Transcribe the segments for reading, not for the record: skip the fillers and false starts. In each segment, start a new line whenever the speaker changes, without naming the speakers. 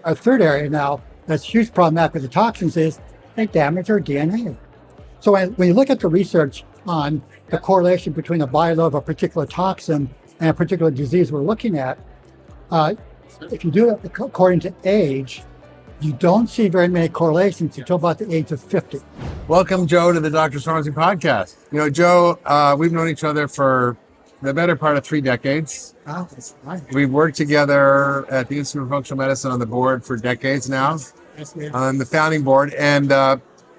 a third area now that's huge problematic with the toxins is they damage our DNA. So when you look at the research on the correlation between the bioload of a particular toxin and a particular disease we're looking at, if you do it according to age, you don't see very many correlations until about the age of 50.
Welcome, Joe, to the Dr. Pharmacy podcast. You know, Joe, we've known each other for the better part of 3 decades.
Oh, that's right.
We've worked together at the Institute of Functional Medicine on the board for decades now.
Yes, we have.
On the founding board. And,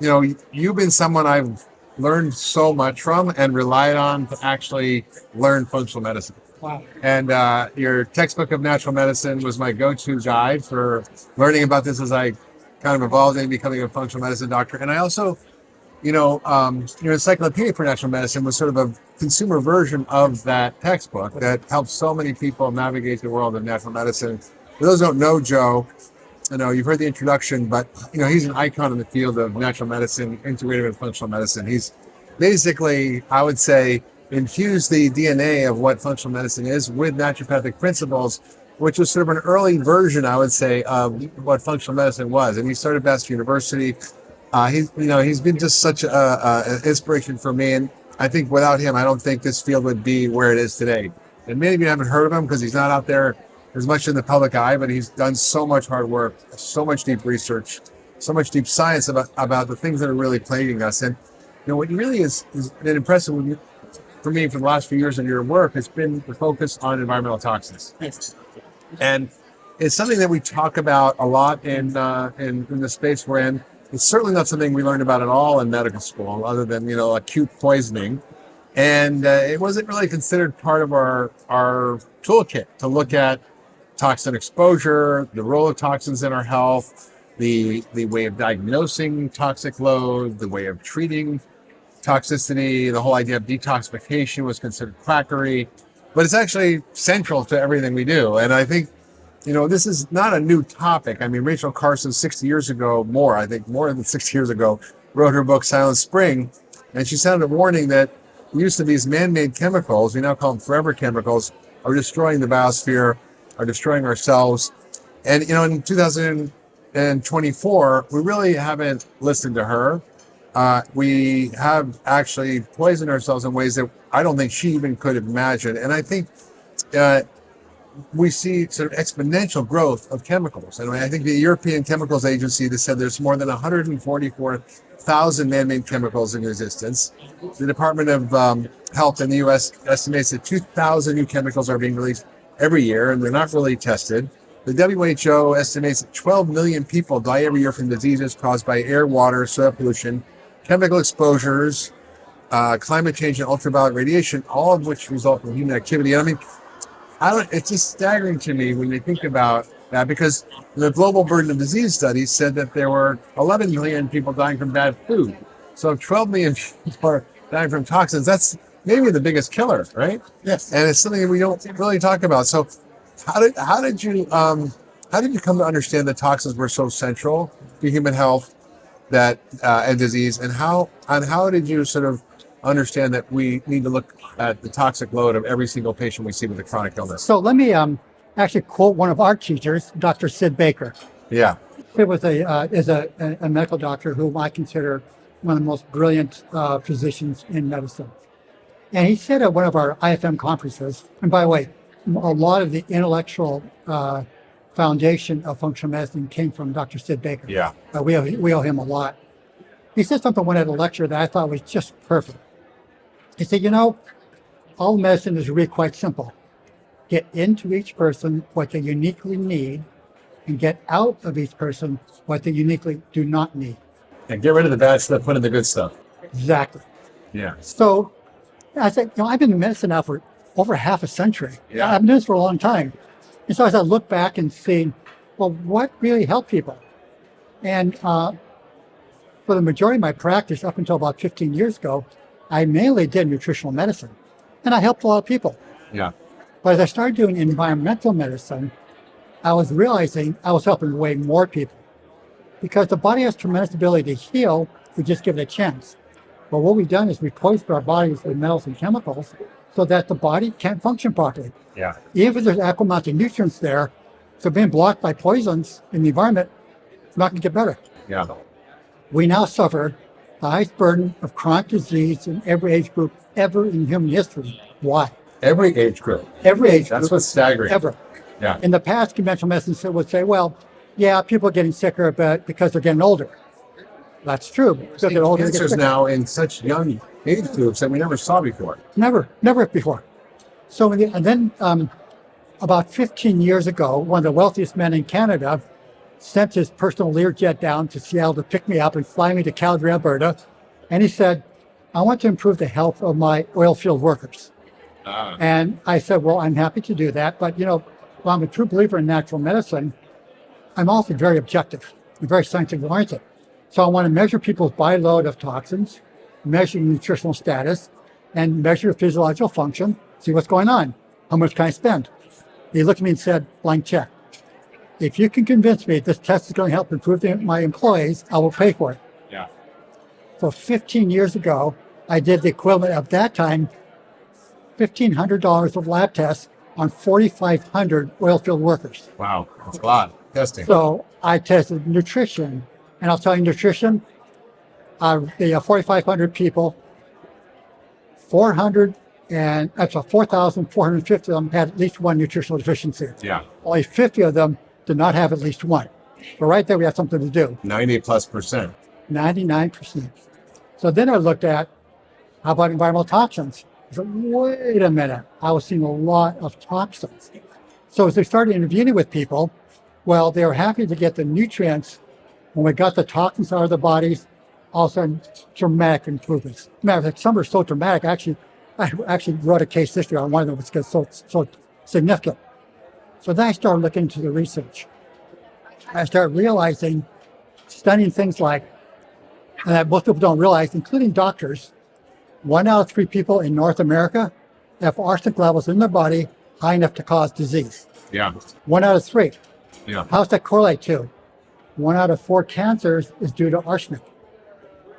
you know, you've been someone I've learned so much from and relied on to actually learn functional medicine.
Wow.
And your textbook of natural medicine was my go-to guide for learning about this as I kind of evolved into becoming a functional medicine doctor. And I also, your encyclopedia for natural medicine was sort of a consumer version of that textbook that helped so many people navigate the world of natural medicine. For those who don't know Joe, you've heard the introduction, but he's an icon in the field of natural medicine, integrative and functional medicine. He's basically, I would say, infused the DNA of what functional medicine is with naturopathic principles, which was sort of an early version, I would say, of what functional medicine was. And he started Bath University. He's been just such an inspiration for me. And I think without him, I don't think this field would be where it is today. And many of you haven't heard of him because he's not out there as much in the public eye, but he's done so much hard work, so much deep research, so much deep science about the things that are really plaguing us. And what really is been impressive for me for the last few years in your work has been the focus on environmental toxins.
Yes.
And it's something that we talk about a lot in the space we're in. It's certainly not something we learned about at all in medical school, other than acute poisoning. And it wasn't really considered part of our toolkit to look at toxin exposure, the role of toxins in our health, the way of diagnosing toxic load, the way of treating toxicity. The whole idea of detoxification was considered quackery, but it's actually central to everything we do. And I think, this is not a new topic. I mean, Rachel Carson 60 years ago, more than 60 years ago, wrote her book, Silent Spring. And she sounded a warning that the use of these man-made chemicals, we now call them forever chemicals, are destroying the biosphere, are destroying ourselves. And, in 2024, we really haven't listened to her. We have actually poisoned ourselves in ways that I don't think she even could imagine. And I think we see sort of exponential growth of chemicals. And I think the European Chemicals Agency has said there's more than 144,000 man-made chemicals in existence. The Department of Health in the U.S. estimates that 2,000 new chemicals are being released every year, and they're not really tested. The WHO estimates that 12 million people die every year from diseases caused by air, water, soil pollution, chemical exposures, climate change, and ultraviolet radiation, all of which result from human activity. And I mean, it's just staggering to me when you think about that, because the Global Burden of Disease studies said that there were 11 million people dying from bad food. So if 12 million people are dying from toxins, that's maybe the biggest killer, right?
Yes.
And it's something that we don't really talk about. So how did you come to understand that toxins were so central to human health and disease, and how did you sort of understand that we need to look at the toxic load of every single patient we see with a chronic illness?
So let me actually quote one of our teachers, Dr. Sid Baker.
Yeah.
Sid was a medical doctor whom I consider one of the most brilliant physicians in medicine. And he said at one of our IFM conferences, and by the way, a lot of the intellectual foundation of functional medicine came from Dr. Sid Baker.
Yeah.
We owe him a lot. He said something one at a lecture that I thought was just perfect. He said, all medicine is really quite simple. Get into each person what they uniquely need, and get out of each person what they uniquely do not need.
And get rid of the bad stuff, put in the good stuff.
Exactly.
Yeah.
So I said, I've been in medicine now for over half a century.
Yeah.
I've been doing this for a long time. And so as I look back and see, well, what really helped people? And for the majority of my practice, up until about 15 years ago, I mainly did nutritional medicine. And I helped a lot of people.
Yeah.
But as I started doing environmental medicine, I was realizing I was helping way more people. Because the body has tremendous ability to heal if we just give it a chance. But what we've done is we poisoned our bodies with metals and chemicals so that the body can't function properly.
Yeah.
Even if there's adequate amounts of nutrients there, So being blocked by poisons in the environment is not going to get better.
Yeah.
We now suffer the highest burden of chronic disease in every age group ever in human history. Why?
Every age group.
Every age
That's
group
what's staggering.
ever.
Yeah.
In the past, conventional medicine would say, well, yeah, people are getting sicker because they're getting older. That's true. Because they're older, they get
Cancers
sicker.
now in such young age groups that we never saw before.
Never before. So, and then about 15 years ago, one of the wealthiest men in Canada sent his personal Learjet down to Seattle to pick me up and fly me to Calgary, Alberta. And he said, I want to improve the health of my oil field workers. And I said, well, I'm happy to do that. But, while I'm a true believer in natural medicine, I'm also very objective and very scientific oriented. So I want to measure people's bioload of toxins, measure nutritional status, and measure physiological function, see what's going on. How much can I spend? He looked at me and said, blank check. If you can convince me this test is going to help improve my employees, I will pay for it.
Yeah.
So 15 years ago, I did the equivalent of that time, $1,500 of lab tests on 4,500 oil field workers.
Wow. That's a lot. Testing.
So I tested nutrition, and I'll tell you nutrition, the 4,500 people, 4,450 of them had at least one nutritional deficiency.
Yeah.
Only 50 of them did not have at least one. So right there, we have something to do.
90+%.
99%. So then I looked at, how about environmental toxins? I said, wait a minute, I was seeing a lot of toxins. So as they started intervening with people, well, they were happy to get the nutrients. When we got the toxins out of the bodies, all of a sudden, dramatic improvements. Matter of fact, some are so dramatic. I actually wrote a case history on one of them because it's so significant. So then I started looking into the research. I started realizing, studying things like, and that most people don't realize, including doctors, 1 out of 3 people in North America have arsenic levels in their body high enough to cause disease.
Yeah.
1 out of 3.
Yeah.
How does that correlate to? 1 out of 4 cancers is due to arsenic.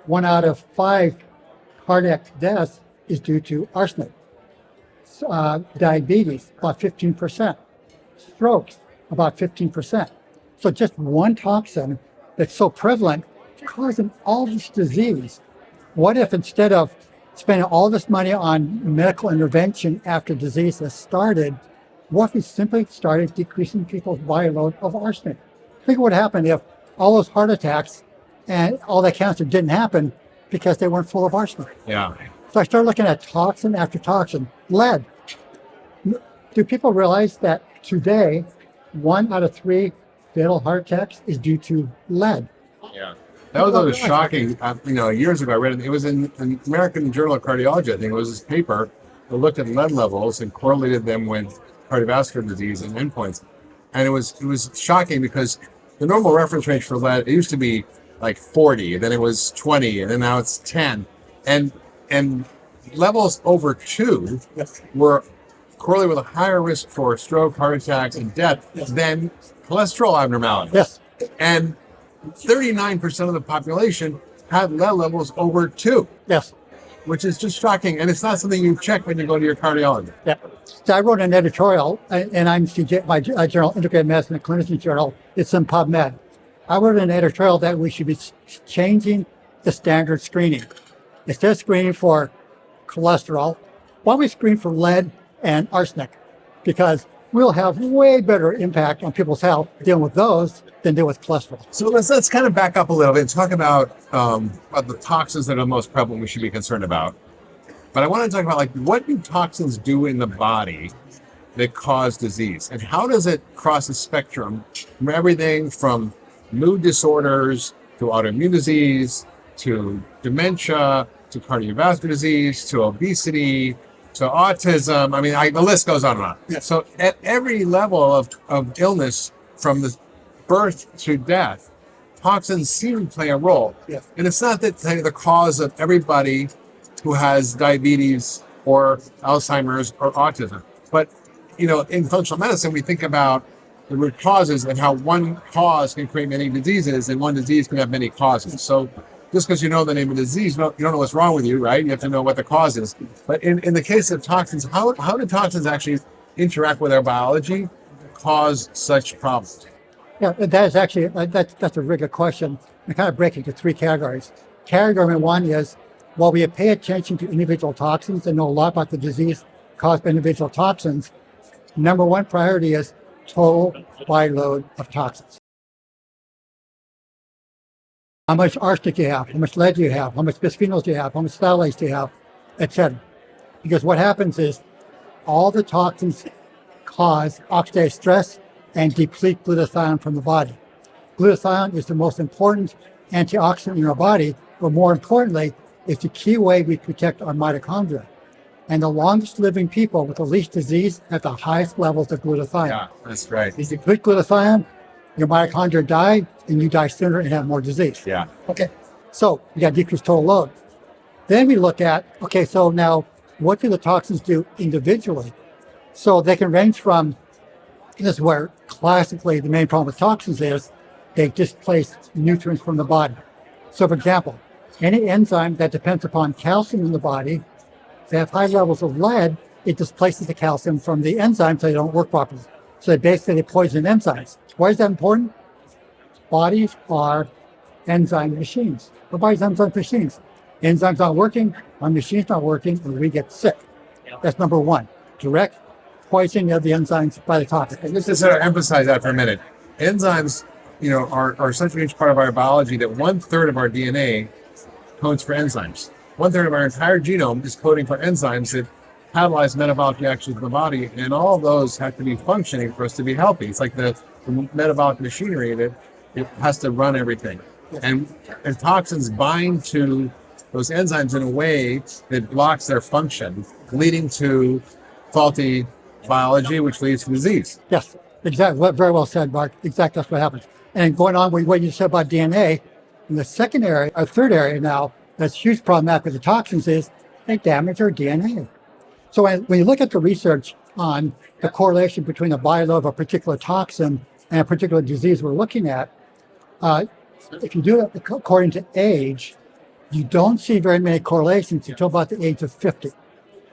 1 out of 5 cardiac deaths is due to arsenic. Diabetes, about 15%. Strokes, about 15%. So just one toxin that's so prevalent is causing all this disease. What if instead of spending all this money on medical intervention after disease has started, what if we simply started decreasing people's bioload of arsenic? Think what would happen if all those heart attacks and all that cancer didn't happen because they weren't full of arsenic.
Yeah.
So I started looking at toxin after toxin. Lead. Do people realize that today, 1 out of 3 fatal heart attacks is due to lead?
Yeah. That was shocking. Years ago, I read it was in an American Journal of Cardiology. I think it was this paper that looked at lead levels and correlated them with cardiovascular disease and endpoints. And it was shocking because the normal reference range for lead, it used to be like 40, then it was 20, and then now it's 10. And levels over 2 were correlated with a higher risk for stroke, heart attacks, and death than cholesterol abnormalities.
Yes.
And 39% of the population had lead levels over 2.
Yes.
Which is just shocking. And it's not something you check when you go to your cardiologist.
Yeah. So I wrote an editorial, and I'm my journal, Integrated Medicine and Clinician Journal. It's in PubMed. I wrote an editorial that we should be changing the standard screening. Instead of screening for cholesterol, why don't we screen for lead and arsenic? Because we'll have way better impact on people's health dealing with those than deal with cholesterol.
So let's kind of back up a little bit and talk about the toxins that are most prevalent we should be concerned about. But I want to talk about what do toxins do in the body that cause disease, and how does it cross the spectrum from everything from mood disorders to autoimmune disease to dementia to cardiovascular disease to obesity to autism. I mean, the list goes on and on.
Yes.
So at every level of illness, from the birth to death, toxins seem to play a role.
Yes.
And it's not that they're the cause of everybody who has diabetes or Alzheimer's or autism. But, in functional medicine, we think about the root causes and how one cause can create many diseases and one disease can have many causes. So just because you know the name of the disease, you don't know what's wrong with you, right? You have to know what the cause is. But in the case of toxins, how do toxins actually interact with our biology, cause such problems?
Yeah, that is actually, that's a very good question. We kind of break it into three categories. Category one is, while we pay attention to individual toxins and know a lot about the disease caused by individual toxins, number one priority is total bioload of toxins. How much arsenic do you have? How much lead do you have? How much bisphenols do you have? How much phthalates do you have? Etc. Because what happens is all the toxins cause oxidative stress and deplete glutathione from the body. Glutathione is the most important antioxidant in our body, but more importantly, it's the key way we protect our mitochondria. And the longest living people with the least disease have the highest levels of glutathione.
Yeah, that's right.
If you deplete glutathione, your mitochondria die, and you die sooner and have more disease.
Yeah.
Okay, so you got to decrease total load. Then we look at, okay, so now what do the toxins do individually? So they can range from, this is where classically the main problem with toxins is, they displace nutrients from the body. So for example, any enzyme that depends upon calcium in the body, if they have high levels of lead, it displaces the calcium from the enzymes so they don't work properly. So they poison enzymes. Why is that important? Bodies are enzyme machines. Our body's enzyme machines. Enzymes not working, our machine's not working, and we get sick. That's number one. Direct poisoning of the enzymes by the toxin.
And just to sort of emphasize that for a minute, enzymes, are such a huge part of our biology that 1/3 of our DNA codes for enzymes. 1/3 of our entire genome is coding for enzymes that catalyze metabolic reactions in the body, and all of those have to be functioning for us to be healthy. It's like the metabolic machinery that it has to run everything. And toxins bind to those enzymes in a way that blocks their function, leading to faulty biology, which leads to disease.
Yes, exactly. Very well said, Mark. Exactly, that's what happens. And going on with what you said about DNA, in the second area, or third area now, that's a huge problematic with the toxins is they damage our DNA. So when you look at the research on the correlation between the bioload of a particular toxin and a particular disease we're looking at, if you do it according to age, you don't see very many correlations until about the age of 50.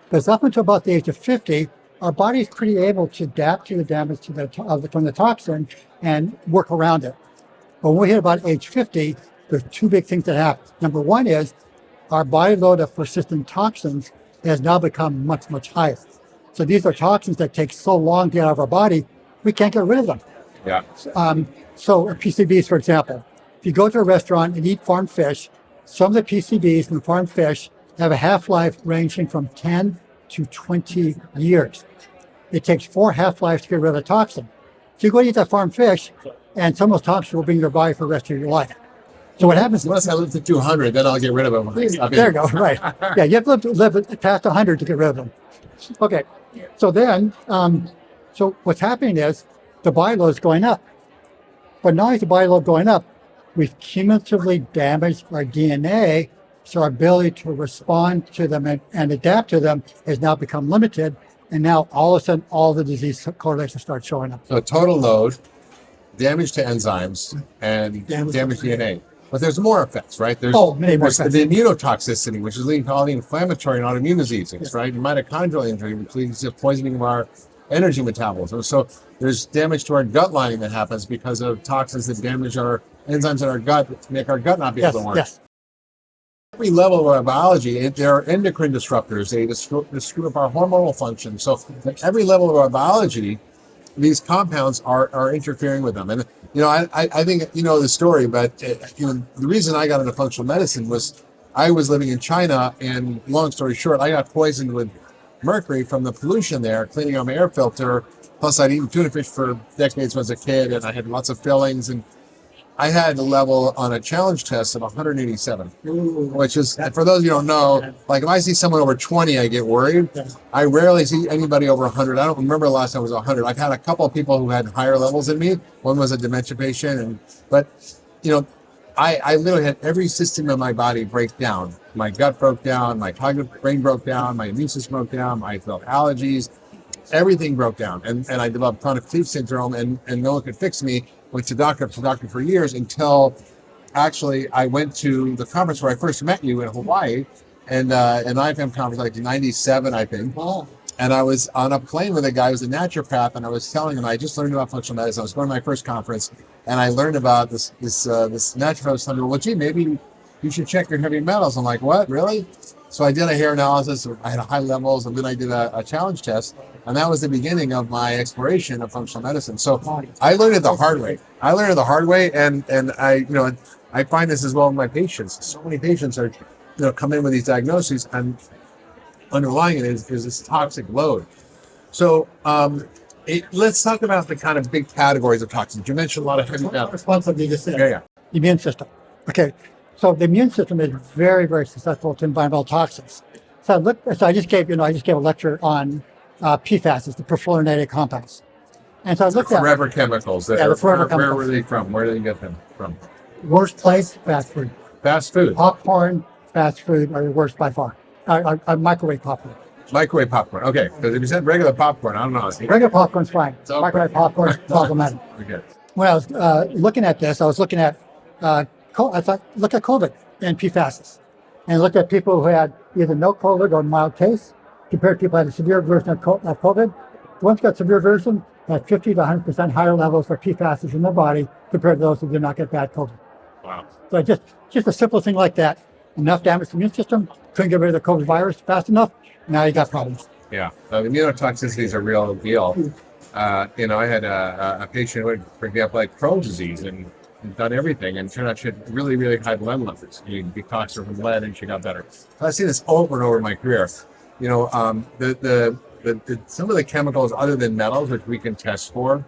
Because up until about the age of 50, our body is pretty able to adapt to the damage from the toxin and work around it. But when we hit about age 50, there's two big things that happen. Number one is our bioload of persistent toxins has now become much, much higher. So these are toxins that take so long to get out of our body, we can't get rid of them.
Yeah.
So PCBs, for example, if you go to a restaurant and eat farmed fish, some of the PCBs in the farmed fish have a half-life ranging from 10 to 20 years. It takes 4 half-lives to get rid of a toxin. So you go eat that farmed fish, and some of those toxins will be in your body for the rest of your life. So what happens?
Unless I live to 200, then I'll get rid of them.
There you go, right. Yeah, you have to live past 100 to get rid of them. Okay, so then, so what's happening is the bioload is going up. But not only is the bioload going up, we've cumulatively damaged our DNA, so our ability to respond to them and adapt to them has now become limited. And now all of a sudden, all the disease correlations start showing up.
So total load, damage to enzymes, and damage DNA. But there's more effects, right? There's
many more effects.
The immunotoxicity, which is leading to all the inflammatory and autoimmune diseases, right? And mitochondrial injury, which leads to poisoning of our energy metabolism. So there's damage to our gut lining that happens because of toxins that damage our enzymes in our gut, to make our gut not be able to work.
Yes.
Every level of our biology, there are endocrine disruptors. They screw up our hormonal function. So at every level of our biology, these compounds are interfering with them. And I think the story, but the reason I got into functional medicine was I was living in China, and long story short, I got poisoned with mercury from the pollution there, cleaning out my air filter. Plus, I'd eaten tuna fish for decades when I was a kid, and I had lots of fillings, and I had a level on a challenge test of 187, which is, for those of you who don't know, like if I see someone over 20, I get worried. I rarely see anybody over 100. I don't remember the last time it was 100. I've had a couple of people who had higher levels than me. One was a dementia patient, but I literally had every system in my body break down. My gut broke down, my cognitive brain broke down, my immune system broke down, I felt allergies, everything broke down. And I developed chronic fatigue syndrome, and no one could fix me. Went to doctor for years until actually I went to the conference where I first met you in Hawaii, and an IFM conference like 97, I think. And I was on a plane with a guy who was a naturopath, and I was telling him I just learned about functional medicine. I was going to my first conference, and I learned about this naturopath was telling me, well, gee, maybe you should check your heavy metals. I'm like, what, really? So I did a hair analysis. I had high levels, and then I did a challenge test, and that was the beginning of my exploration of functional medicine. So I learned it the hard way. And I find this as well in my patients. So many patients are, come in with these diagnoses, and underlying it is this toxic load. So let's talk about the kind of big categories of toxins. You mentioned a lot of heavy metals.
Responsibility to say.
Yeah.
Immune system. Okay, so the immune system is very, very susceptible to environmental toxins. So I just gave a lecture on PFAS, the perfluorinated compounds. And so I looked at
forever chemicals.
the forever chemicals.
Where were they from? Where did they get them from?
Worst place, fast food.
Fast food.
Popcorn, fast food are the worst by far. Microwave popcorn.
Microwave popcorn. Okay, because if you said regular popcorn, I don't know.
Regular popcorn's fine. Microwave popcorn is problematic.
Okay.
When I was looking at this, I was looking at look at COVID and PFAS, and looked at people who had either no COVID or mild case, compared to people who had a severe version of COVID. The ones who got severe version had 50 to 100% higher levels for PFAS in their body compared to those who did not get bad COVID.
Wow.
So just a simple thing like that. Enough damage to the immune system, couldn't get rid of the COVID virus fast enough, now you got problems.
Yeah, immunotoxicity is a real deal. I had a patient who had, for example, like Crohn's disease and done everything, and turned out she had really, really high blood levels. You detoxed her from lead, and she got better. I've seen this over and over in my career. Some of the chemicals other than metals, which we can test for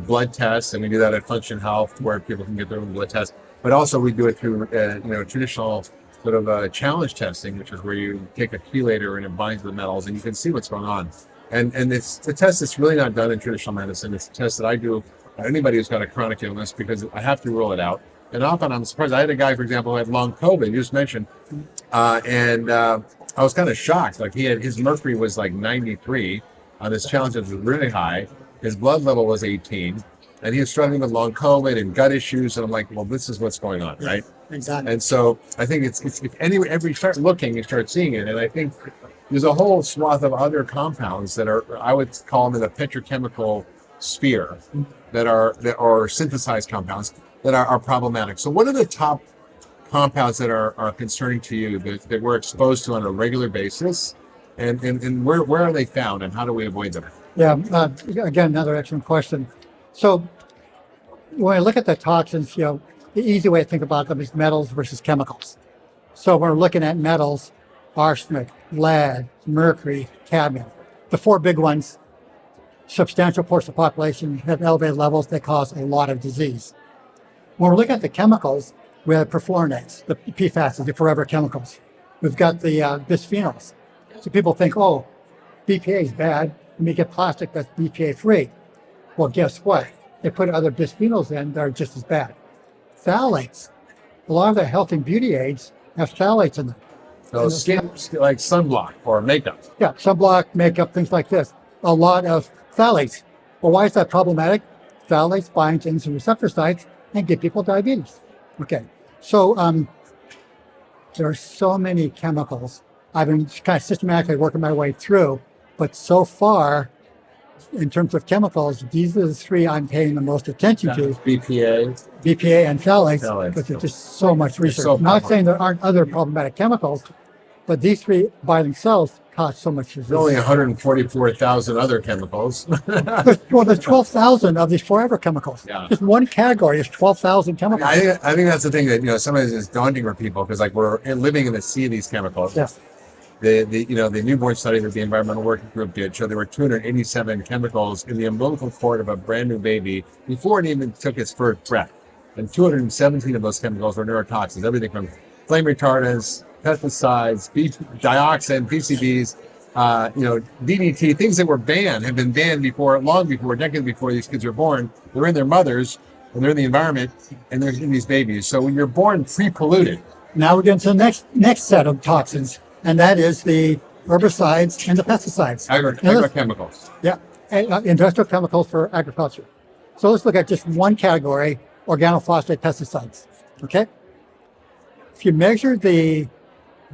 blood tests, and we do that at Function Health, where people can get their own blood test. But also we do it through traditional sort of challenge testing, which is where you take a chelator and it binds the metals, and you can see what's going on. And it's a test that's really not done in traditional medicine. It's a test that I do on anybody who's got a chronic illness, because I have to rule it out. And often I'm surprised. I had a guy, for example, who had long COVID, you just mentioned, and I was kind of shocked. Like his mercury was like 93 on this challenge that was really high. His blood level was 18, and he was struggling with long COVID and gut issues. And I'm like, well, this is what's going on, right?
Exactly.
And so I think it's if you start looking, you start seeing it. And I think there's a whole swath of other compounds that are, I would call them in the petrochemical sphere, that are synthesized compounds that are problematic. So what are the top compounds that are concerning to you that we're exposed to on a regular basis, and where are they found, and how do we avoid them?
Yeah, again, another excellent question. So when I look at the toxins, the easy way to think about them is metals versus chemicals. So when we're looking at metals, arsenic, lead, mercury, cadmium, the four big ones, substantial portion of the population have elevated levels that cause a lot of disease. When we're looking at the chemicals, we have perfluorinates, the PFAS, the forever chemicals. We've got the bisphenols. So people think, oh, BPA is bad. Let me get plastic that's BPA free. Well, guess what? They put other bisphenols in that are just as bad. Phthalates. A lot of the health and beauty aids have phthalates in them.
So skin, like sunblock or makeup.
Yeah, sunblock, makeup, things like this. A lot of phthalates. Well, why is that problematic? Phthalates bind to insulin receptor sites and give people diabetes. Okay, so there are so many chemicals. I've been kind of systematically working my way through, but so far, in terms of chemicals, these are the three I'm paying the most attention to. BPA and phthalates, because there's just so much research.
So
I'm not saying there aren't other problematic chemicals, but these three by themselves cause so much disease.
There's only 144,000 other chemicals.
There's 12,000 of these forever chemicals. Yeah. Just one category is 12,000 chemicals.
I think that's the thing that sometimes is daunting for people, because like we're living in the sea of these chemicals.
Yes.
The newborn study that the environmental working group did showed there were 287 chemicals in the umbilical cord of a brand new baby before it even took its first breath, and 217 of those chemicals were neurotoxins. Everything from flame retardants, pesticides, dioxin, PCBs, DDT, things that were banned, have been banned long before, decades before these kids were born. They're in their mothers, and they're in the environment, and they're in these babies. So when you're born pre-polluted.
Now we're getting to the next set of toxins, and that is the herbicides and the pesticides.
Agrochemicals.
Yeah, industrial chemicals for agriculture. So let's look at just one category, organophosphate pesticides, okay? If you measure the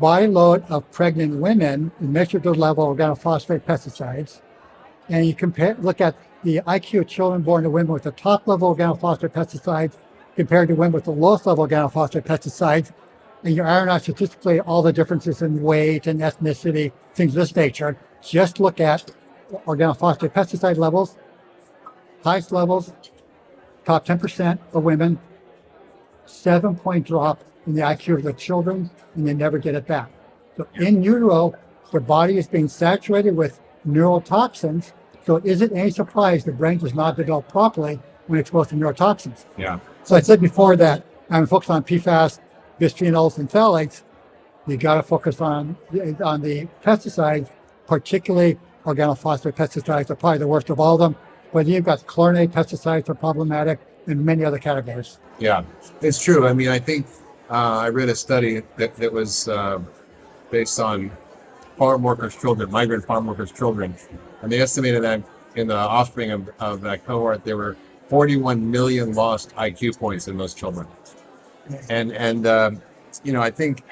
bioload of pregnant women and measure the level of organophosphate pesticides. And you look at the IQ of children born to women with the top level of organophosphate pesticides compared to women with the lowest level of organophosphate pesticides. And you iron out statistically all the differences in weight and ethnicity, things of this nature. Just look at organophosphate pesticide levels, highest levels, top 10% of women, 7-point drop in the IQ of the children, and they never get it back. So in utero, the body is being saturated with neurotoxins. So is it any surprise the brain does not develop properly when exposed to neurotoxins?
Yeah.
So I said before that I'm focused on PFAS, bisphenols, and phthalates. You got to focus on the pesticides, particularly organophosphate pesticides are probably the worst of all of them. But you've got chlorinated pesticides are problematic and many other categories.
Yeah, it's true. I mean, I think I read a study that was based on farm workers' children, migrant farm workers' children, and they estimated that in the offspring of that cohort, there were 41 million lost IQ points in those children. And I think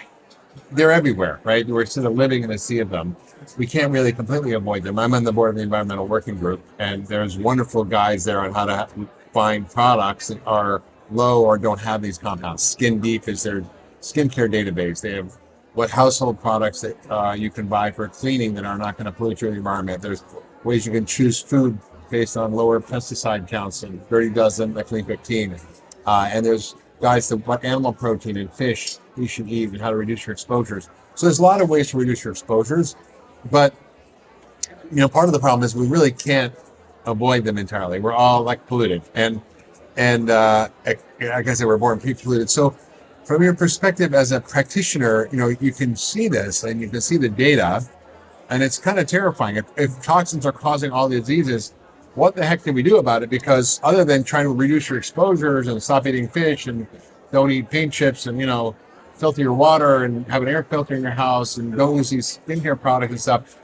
they're everywhere, right? We're sort of living in a sea of them. We can't really completely avoid them. I'm on the board of the Environmental Working Group, and there's wonderful guides there on how to find products that are low or don't have these compounds. Skin Deep is their skincare database. They have what household products that you can buy for cleaning that are not going to pollute your environment. There's ways you can choose food based on lower pesticide counts, and Dirty Dozen, the Clean 15. And there's guides to what animal protein and fish you should eat and how to reduce your exposures. So there's a lot of ways to reduce your exposures, but part of the problem is we really can't avoid them entirely. We're all like polluted, and like I said, we're born polluted. So from your perspective as a practitioner, you can see this and you can see the data, and it's kind of terrifying. If toxins are causing all the diseases, what the heck can we do about it? Because other than trying to reduce your exposures and stop eating fish and don't eat paint chips and filter your water and have an air filter in your house and don't use these skincare products and stuff,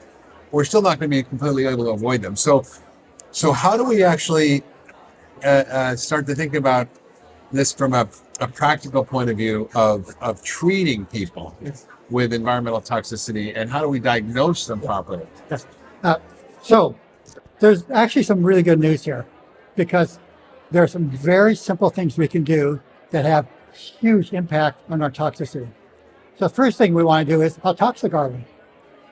we're still not going to be completely able to avoid them. So how do we actually start to think about this from a practical point of view of treating people with environmental toxicity, and how do we diagnose them properly?
Yes. So there's actually some really good news here, because there are some very simple things we can do that have huge impact on our toxicity. So the first thing we want to do is, how toxic are we?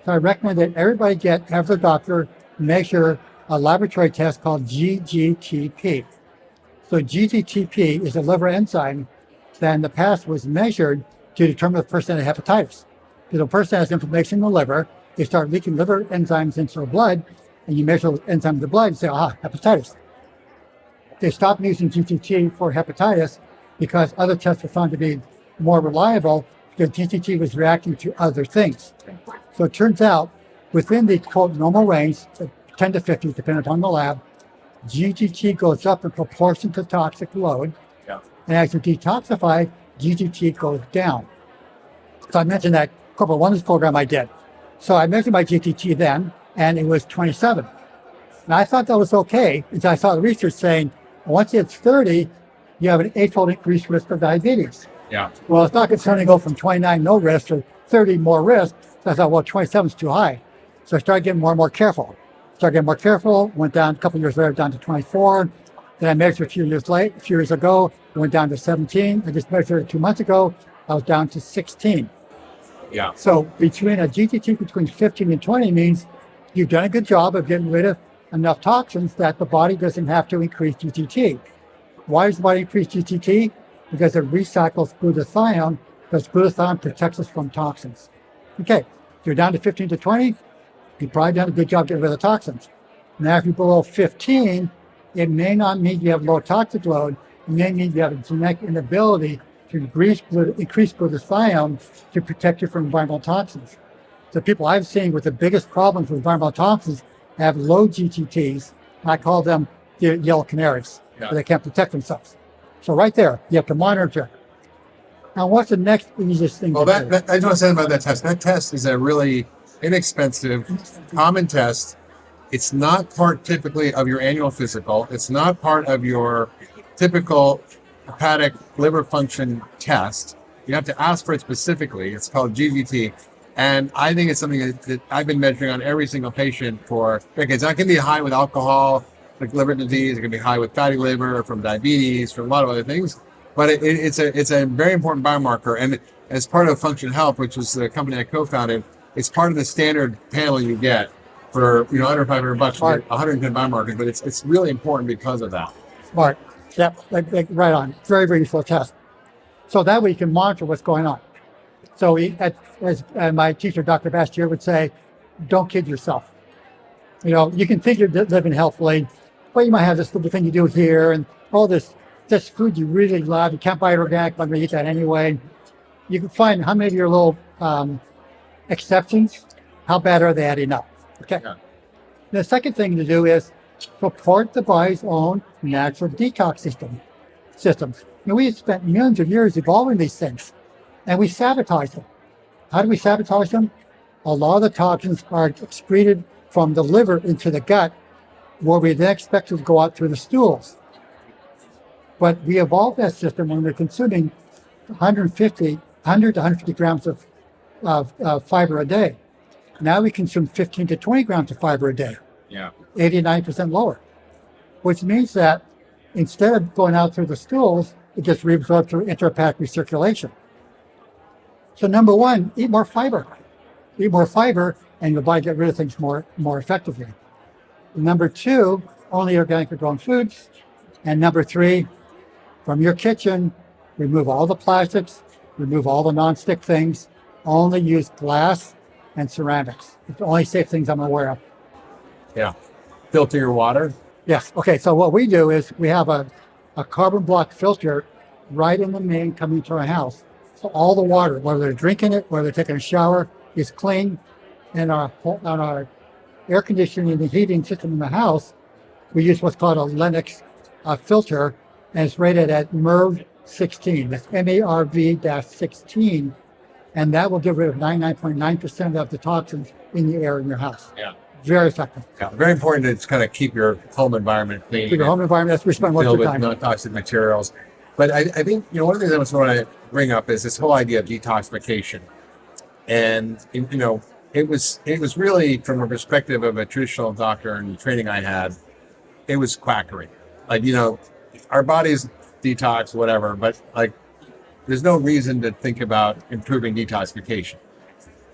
So I recommend that everybody have their doctor measure a laboratory test called GGTP. So GGTP is a liver enzyme that in the past was measured to determine if a person had hepatitis. Because if a person has inflammation in the liver, they start leaking liver enzymes into their blood, and you measure those enzymes in the blood and say, hepatitis. They stopped using GGT for hepatitis because other tests were found to be more reliable because GGT was reacting to other things. So it turns out within the quote normal range, 10 to 50, depending upon the lab, GGT goes up in proportion to toxic load.
Yeah.
And as you detoxify, GGT goes down. So I mentioned that corporate wellness program I did. So I measured my GGT then, and it was 27. And I thought that was okay until I saw the research saying, once it's 30, you have an 8-fold increased risk of diabetes.
Yeah.
Well, it's not concerning to go from 29 no risk to 30 more risk. So I thought, well, 27 is too high. So I started getting more and more careful. Went down a couple of years later, down to 24. Then I measured a few years ago, went down to 17. I just measured it 2 months ago, I was down to 16.
Yeah.
So between a GGT between 15 and 20 means you've done a good job of getting rid of enough toxins that the body doesn't have to increase GGT. Why does the body increase GGT? Because it recycles glutathione, because glutathione protects us from toxins. Okay, if you're down to 15 to 20, you've probably done a good job getting rid of the toxins. Now, if you're below 15, it may not mean you have low toxic load. It may mean you have a genetic inability to increase glutathione to protect you from environmental toxins. The people I've seen with the biggest problems with environmental toxins have low GGTs. I call them the yellow canaries, where they can't protect themselves. So right there, you have to monitor. Now, what's the next easiest thing to do?
I just want to say about that test. That test is a really inexpensive, common test. It's not part typically of your annual physical. It's not part of your typical hepatic liver function test. You have to ask for it specifically. It's called GVT. And I think it's something that I've been measuring on every single patient for decades. That can be high with alcohol, like liver disease. It can be high with fatty liver, from diabetes, from a lot of other things. But it's a very important biomarker. And as part of Function Health, which was the company I co-founded, it's part of the standard panel you get for under $500 for 110 biomarkers. But it's really important because of that.
Smart. Yep. Right on. Very, very useful test. So that way you can monitor what's going on. So as my teacher, Dr. Bastier, would say, don't kid yourself. You can think you're living healthfully, but you might have this stupid thing you do here and all this food you really love. You can't buy it organic, but I'm going to eat that anyway. You can find how many of your little exceptions, how bad are they adding up? Okay. Yeah. The second thing to do is support the body's own natural detox systems. We spent millions of years evolving these things, and we sabotage them. How do we sabotage them? A lot of the toxins are excreted from the liver into the gut, where we then expect to go out through the stools. But we evolved that system when we're consuming 100 to 150 grams of fiber a day. Now we consume 15 to 20 grams of fiber a day.
Yeah.
89% lower, which means that instead of going out through the stools, it gets reabsorbed through intrahepatic recirculation. So number one, eat more fiber. Eat more fiber, and your body get rid of things more effectively. Number two, only organically grown foods. And number three, from your kitchen, remove all the plastics, remove all the non-stick things, only use glass and ceramics. It's the only safe things I'm aware of.
Yeah. Filter your water.
Yes. Okay. So what we do is we have a carbon block filter right in the main coming to our house. So all the water, whether they're drinking it, whether they're taking a shower, is clean. And on our air conditioning and the heating system in the house, we use what's called a Lennox filter, and it's rated at MERV 16. That's MARV-16, and that will get rid of 99.9% of the toxins in the air in your house.
Yeah.
Very effective.
Yeah, very important to kind of keep your home environment clean.
Keep your home environment, that's where we spend most of the time.
Non-toxic materials. But I think, one of the things I want to bring up is this whole idea of detoxification. And, it was really, from a perspective of a traditional doctor and the training I had, it was quackery. Like, our bodies detox, whatever, but there's no reason to think about improving detoxification.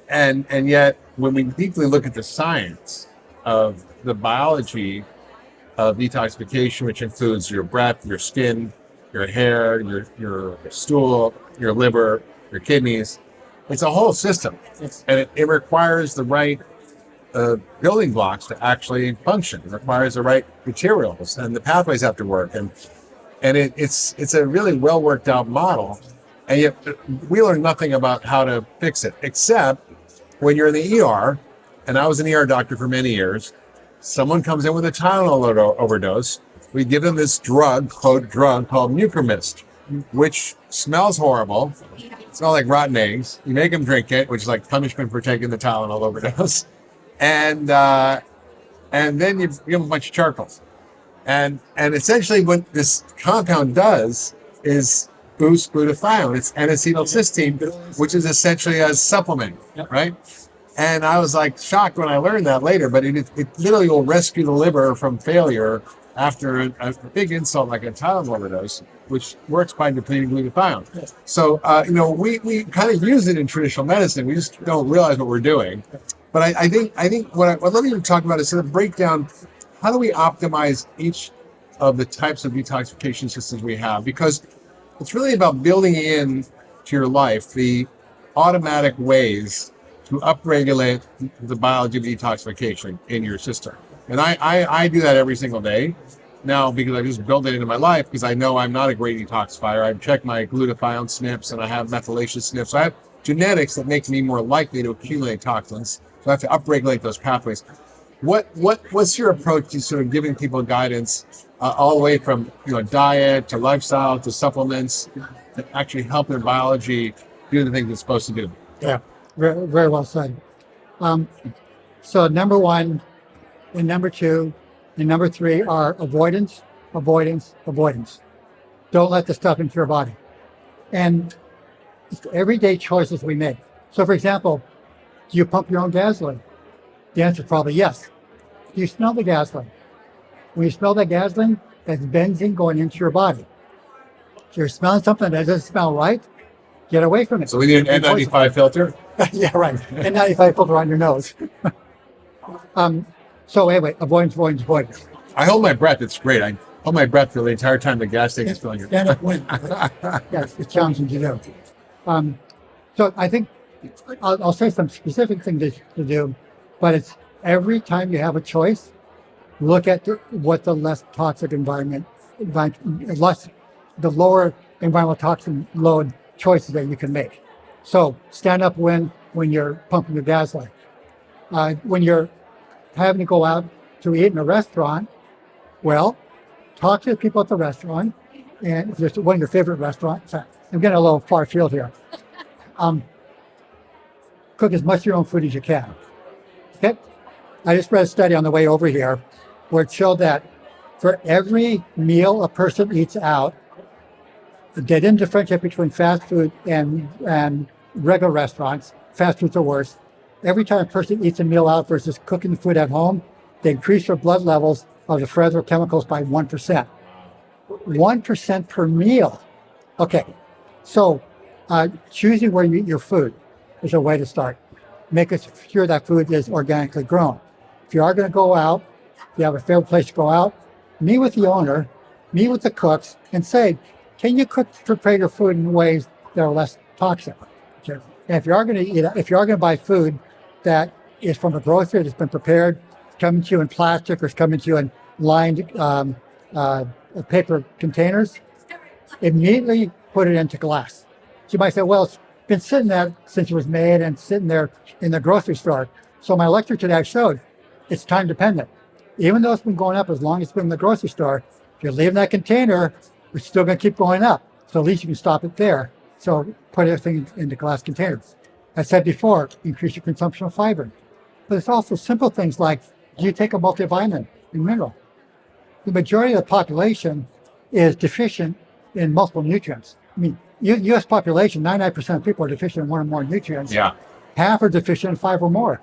And yet, when we deeply look at the science of the biology of detoxification, which includes your breath, your skin, your hair, your stool, your liver, your kidneys, it's a whole system. And it requires the right building blocks to actually function. It requires the right materials, and the pathways have to work. And it's a really well worked out model. And yet we learn nothing about how to fix it, except when you're in the ER, and I was an ER doctor for many years, someone comes in with a Tylenol overdose. We give them this drug called Mucomist, which smells horrible. It smells like rotten eggs. You make them drink it, which is like punishment for taking the Tylenol overdose. And then you give them a bunch of charcoals. And essentially what this compound does is boost glutathione. It's N-acetylcysteine, which is essentially a supplement, right? And I was shocked when I learned that later, but it literally will rescue the liver from failure after a big insult like a Tylenol overdose, which works by depleting glutathione. Yes. So, we kind of use it in traditional medicine. We just don't realize what we're doing. But I think what I'd love to talk about is sort of break down how do we optimize each of the types of detoxification systems we have, because it's really about building in to your life the automatic ways to upregulate the biology of detoxification in your system. And I do that every single day now, because I just built it into my life, because I know I'm not a great detoxifier. I've checked my glutathione SNPs, and I have methylation SNPs. So I have genetics that make me more likely to accumulate toxins. So I have to upregulate those pathways. What's your approach to sort of giving people guidance all the way from diet to lifestyle to supplements that actually help their biology do the things it's supposed to do?
Yeah, very, very well said. So number one and number two and number three are avoidance, avoidance, avoidance. Don't let the stuff into your body. And It's everyday choices we make. So, for example, do you pump your own gasoline? The answer is probably yes. Do you smell the gasoline? When you smell that gasoline, that's benzene going into your body. If you're smelling something that doesn't smell right, get away from it.
So we need an N95 filter.
Yeah, right. N95 filter on your nose. So anyway, avoidance.
I hold my breath. It's great. I hold my breath for the entire time the gas tank is filling.
Stand up wind. Yes, it's challenging to do. So I think I'll say some specific things to do, but it's every time you have a choice, look at what the less toxic the lower environmental toxin load choices that you can make. So stand up when you're pumping your gasoline. When you're having to go out to eat in a restaurant, well, talk to the people at the restaurant, and if it's one of your favorite restaurants, I'm getting a little far field here. Cook as much of your own food as you can. Okay? I just read a study on the way over here where it showed that for every meal a person eats out, they didn't differentiate between fast food and regular restaurants. Fast foods are worse. Every time a person eats a meal out versus cooking the food at home, they increase their blood levels of the fragile chemicals by 1%. 1% per meal. Okay, so choosing where you eat your food is a way to start. Make sure that food is organically grown. If you are going to go out, if you have a favorite place to go out, meet with the owner, meet with the cooks, and say, can you prepare your food in ways that are less toxic? Okay. And if you are going to buy food that is from a grocery that's been prepared, coming to you in plastic or it's coming to you in lined paper containers, immediately put it into glass. So you might say, well, it's been sitting there since it was made and sitting there in the grocery store. So my lecture today showed it's time dependent. Even though it's been going up as long as it's been in the grocery store, if you're leaving that container, it's still going to keep going up. So at least you can stop it there. So put everything into glass containers. I said before, increase your consumption of fiber. But it's also simple things like, do you take a multivitamin and mineral? The majority of the population is deficient in multiple nutrients. I mean, U.S. population, 99% of people are deficient in one or more nutrients.
Yeah.
Half are deficient in 5 or more.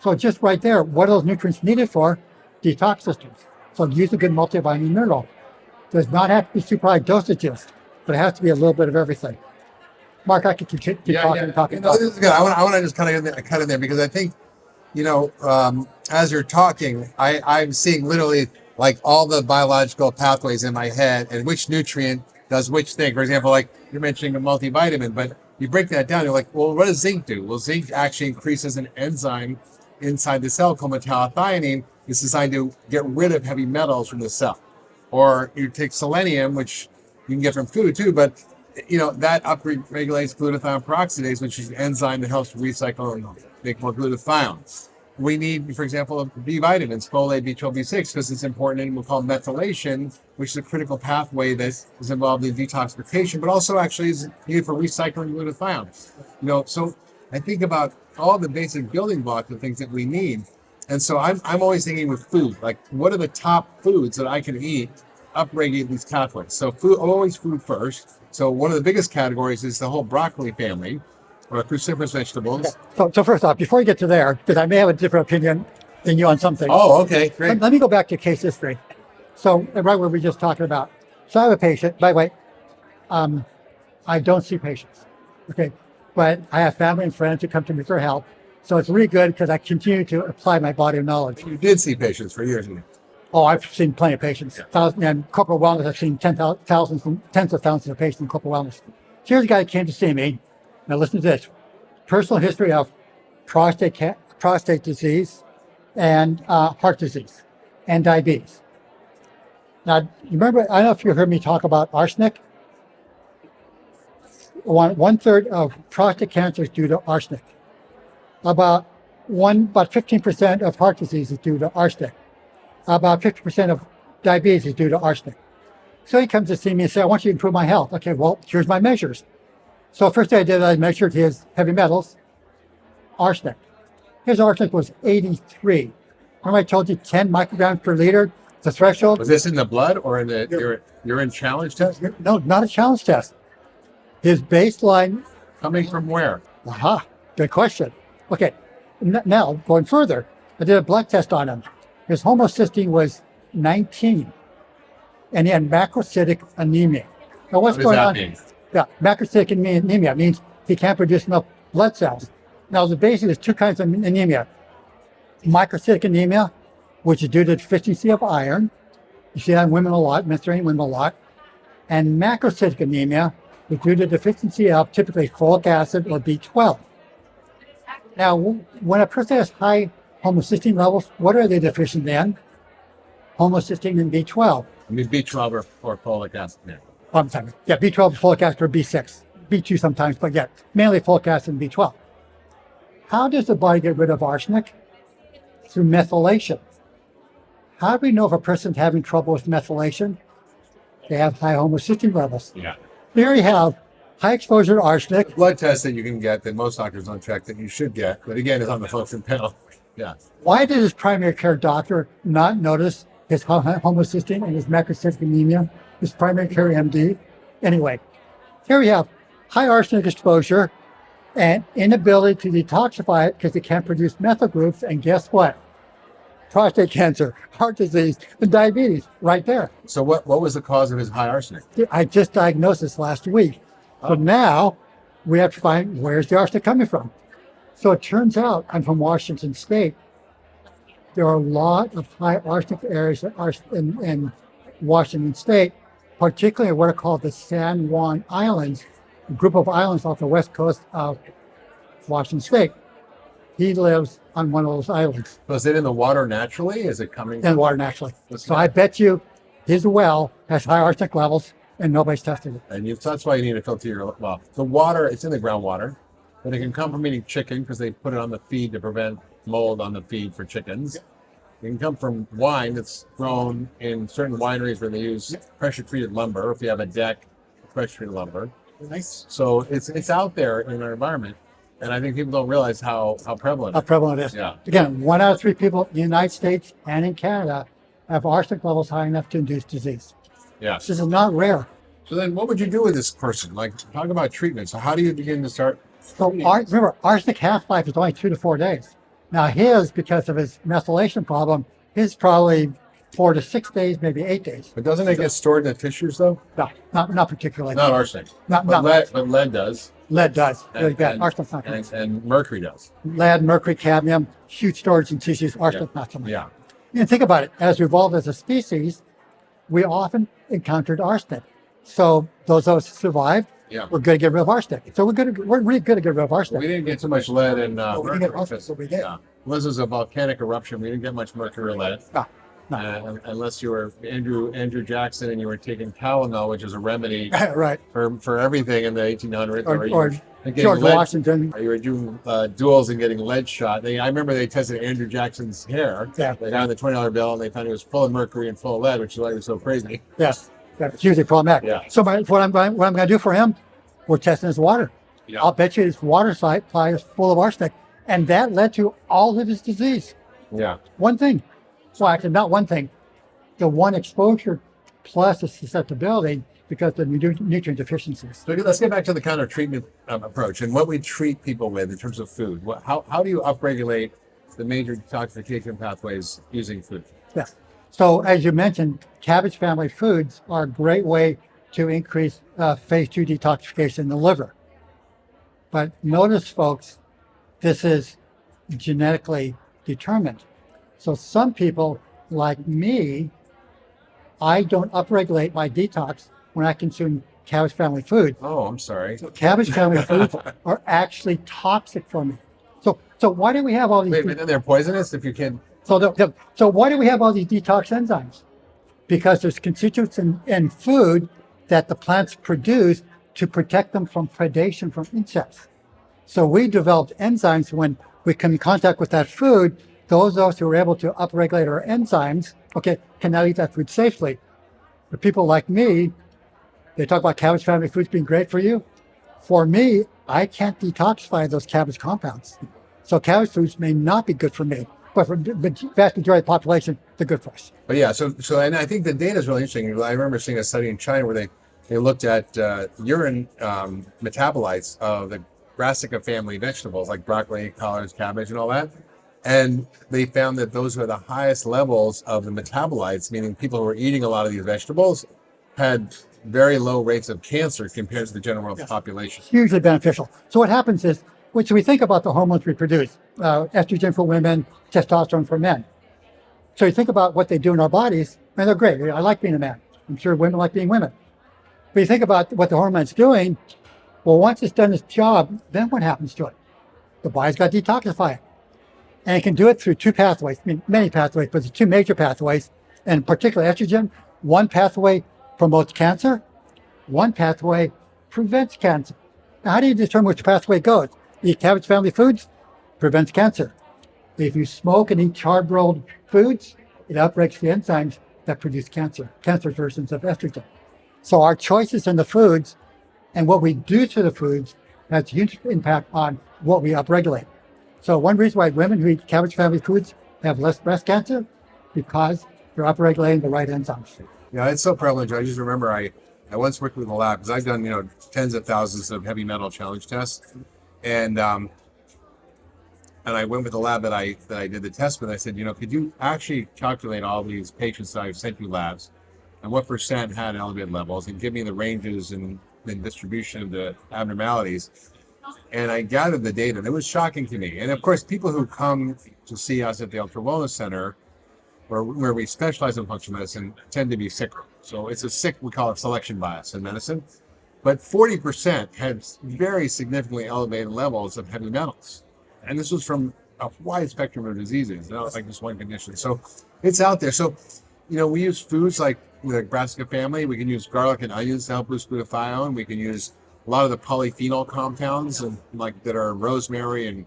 So just right there, what are those nutrients needed for? Detox systems. So use a good multivitamin mineral. Does not have to be super high dosages, but it has to be a little bit of everything. Mark, I could keep talking.
This is good. I want to just kind of cut in there because I think, as you're talking, I'm seeing literally like all the biological pathways in my head and which nutrient does which thing. For example, like you're mentioning a multivitamin, but you break that down, you're like, well, what does zinc do? Well, zinc actually increases an enzyme inside the cell called metallothionein. It's designed to get rid of heavy metals from the cell. Or you take selenium, which you can get from food too, but that upregulates glutathione peroxidase, which is an enzyme that helps recycle and make more glutathione. We need, for example, B vitamins, folate, B12, B6, because it's important in what we call methylation, which is a critical pathway that is involved in detoxification, but also actually is needed for recycling glutathione. So I think about all the basic building blocks of things that we need. And so I'm always thinking with food, like what are the top foods that I can eat, upregulate these pathways? So always food first. So one of the biggest categories is the whole broccoli family, or cruciferous vegetables.
So first off, before you get to there, because I may have a different opinion than you on something.
Oh, okay, great.
Let me go back to case history. So right where we were just talking about. So I have a patient, by the way, I don't see patients, okay? But I have family and friends who come to me for help. So it's really good because I continue to apply my body of knowledge.
You did see patients for years.
Oh, I've seen plenty of patients. And corporate wellness, I've seen tens of thousands of patients in corporate wellness. Here's a guy who came to see me. Now listen to this. Personal history of prostate disease and heart disease and diabetes. Now, you remember, I don't know if you heard me talk about arsenic. One third of prostate cancer is due to arsenic. About 15% of heart disease is due to arsenic. About 50% of diabetes is due to arsenic. So he comes to see me and says, I want you to improve my health. Okay, well, here's my measures. So first thing I did, I measured his heavy metals, arsenic. His arsenic was 83. Remember I told you 10 micrograms per liter, the threshold?
Was this in the blood or in the urine challenge test?
No, not a challenge test. His baseline
Coming from where?
Aha, good question. Okay, now going further, I did a blood test on him. His homocysteine was 19, and he had macrocytic anemia. Now, what's
What does
going
that
on?
mean?
Yeah, macrocytic anemia means he can't produce enough blood cells. Now, basically, there's two kinds of anemia. Microcytic anemia, which is due to deficiency of iron. You see that in women a lot, menstruating women a lot. And macrocytic anemia is due to deficiency of typically folic acid or B12. Now, when a person has high homocysteine levels, what are they deficient in? Homocysteine and B12.
I mean, B12 or folic acid. Yeah.
Oh, I'm sorry. Yeah, B12 is folic acid or B6. B2 sometimes, but yeah, mainly folic acid and B12. How does the body get rid of arsenic? Through methylation. How do we know if a person's having trouble with methylation? They have high homocysteine levels.
Yeah.
Here you have high exposure to arsenic.
Blood test that you can get that most doctors don't check that you should get, but again, is on the function panel. Yeah.
Why did his primary care doctor not notice his homocysteine and his macrocytic anemia? His primary care MD? Anyway, here we have high arsenic exposure and inability to detoxify it because it can't produce methyl groups. And guess what? Prostate cancer, heart disease, and diabetes right there.
So what was the cause of his high arsenic?
I just diagnosed this last week. So now we have to find where's the arsenic coming from. So it turns out I'm from Washington State. There are a lot of high arsenic areas in Washington State, particularly what are called the San Juan Islands, a group of islands off the west coast of Washington State. He lives on one of those islands.
So is it in the water naturally? Is it coming
In water naturally.
That's
So I bet you his well has high arsenic levels and nobody's tested it.
And that's why you need to filter your well. The water, it's in the groundwater, but it can come from eating chicken because they put it on the feed to prevent mold on the feed for chickens. It can come from wine that's grown in certain wineries where they use pressure-treated lumber. If you have a deck, pressure-treated lumber.
Nice.
So it's out there in our environment, and I think people don't realize how prevalent.
How prevalent it is.
Yeah.
Again, 1 out of 3 people in the United States and in Canada have arsenic levels high enough to induce disease.
Yeah.
This is not rare.
So then, what would you do with this person? Like, talk about treatment. So how do you begin to start?
So remember, arsenic half-life is only 2 to 4 days. Now his, because of his methylation problem, his probably 4 to 6 days, maybe 8 days.
But doesn't it get stored in the tissues though?
No, not particularly.
Not arsenic.
Not
But lead does.
lead does. Really
And-
bad.
and-
Arsenic's not good.
And mercury does.
Lead, mercury, cadmium, huge storage in tissues. Arsenic not so much.
Yeah.
And think about it. As we evolved as a species, we often encountered arsenic. So those of us who survived,
Yeah.
we're good to get rid of arsenic. So we're really good to get rid of arsenic.
We didn't get too much lead and
we didn't get
mercury.
arsenic, so we did.
Yeah. Unless it was a volcanic eruption, we didn't get much mercury or lead.
No.
Unless you were Andrew Jackson and you were taking Tylenol, which is a remedy
Right.
for everything in the 1800s.
Or
you were getting
George
lead-
Washington.
Or you were doing duels and getting lead shot. I remember they tested Andrew Jackson's hair.
Yeah.
They got on the $20 bill and they found it was full of mercury and full of lead, which is why it was so crazy.
Yes. That's hugely problematic.
Yeah.
So what I'm going to do for him, we're testing his water.
Yeah.
I'll bet you his water supply is full of arsenic. And that led to all of his disease.
Yeah.
One thing. Well, actually, not one thing. The one exposure plus the susceptibility because of the nutrient deficiencies.
So let's get back to the kind of treatment approach and what we treat people with in terms of food. How do you upregulate the major detoxification pathways using food?
Yes. So as you mentioned, cabbage family foods are a great way to increase phase 2 detoxification in the liver. But notice, folks, this is genetically determined. So some people, like me, I don't upregulate my detox when I consume cabbage family food.
Oh, I'm sorry.
So cabbage family foods are actually toxic for me. So why do we have all these?
Wait, but then they're poisonous if you can.
So why do we have all these detox enzymes? Because there's constituents in food that the plants produce to protect them from predation from insects. So we developed enzymes when we come in contact with that food. Those of us who are able to upregulate our enzymes, can now eat that food safely. For people like me, they talk about cabbage family foods being great for you. For me, I can't detoxify those cabbage compounds. So cabbage foods may not be good for me, but for the vast majority of the population, they're good for us.
But yeah, so and I think the data is really interesting. I remember seeing a study in China where they They looked at urine metabolites of the brassica family vegetables like broccoli, collards, cabbage, and all that. And they found that those were the highest levels of the metabolites, meaning people who were eating a lot of these vegetables had very low rates of cancer compared to the general population.
Hugely beneficial. So what happens is, which we think about the hormones we produce, estrogen for women, testosterone for men. So you think about what they do in our bodies, and they're great. I like being a man. I'm sure women like being women. But you think about what the hormone's doing, well, once it's done its job, then what happens to it? The body's got to detoxify it. And it can do it through two pathways, I mean, many pathways, but the two major pathways, and in particular estrogen. One pathway promotes cancer, one pathway prevents cancer. Now, how do you determine which pathway goes? Eat cabbage family foods, prevents cancer. If you smoke and eat charred foods, it outbreaks the enzymes that produce cancer versions of estrogen. So our choices in the foods and what we do to the foods has a huge impact on what we upregulate. So one reason why women who eat cabbage family foods have less breast cancer, because they're upregulating the right enzymes.
Yeah, it's so prevalent. I just remember I once worked with a lab because I've done tens of thousands of heavy metal challenge tests, and I went with the lab that I did the test with. I said, could you actually calculate all these patients that I've sent you labs and what percent had elevated levels and give me the ranges and the distribution of the abnormalities? And I gathered the data, and it was shocking to me. And of course, people who come to see us at the Ultra Wellness Center, where we specialize in functional medicine, tend to be sicker. So it's we call it selection bias in medicine. But 40% had very significantly elevated levels of heavy metals. And this was from a wide spectrum of diseases, not like just one condition. So it's out there. So, we use foods like the brassica family. We can use garlic and onions to help boost glutathione. We can use a lot of the polyphenol compounds and that are rosemary and,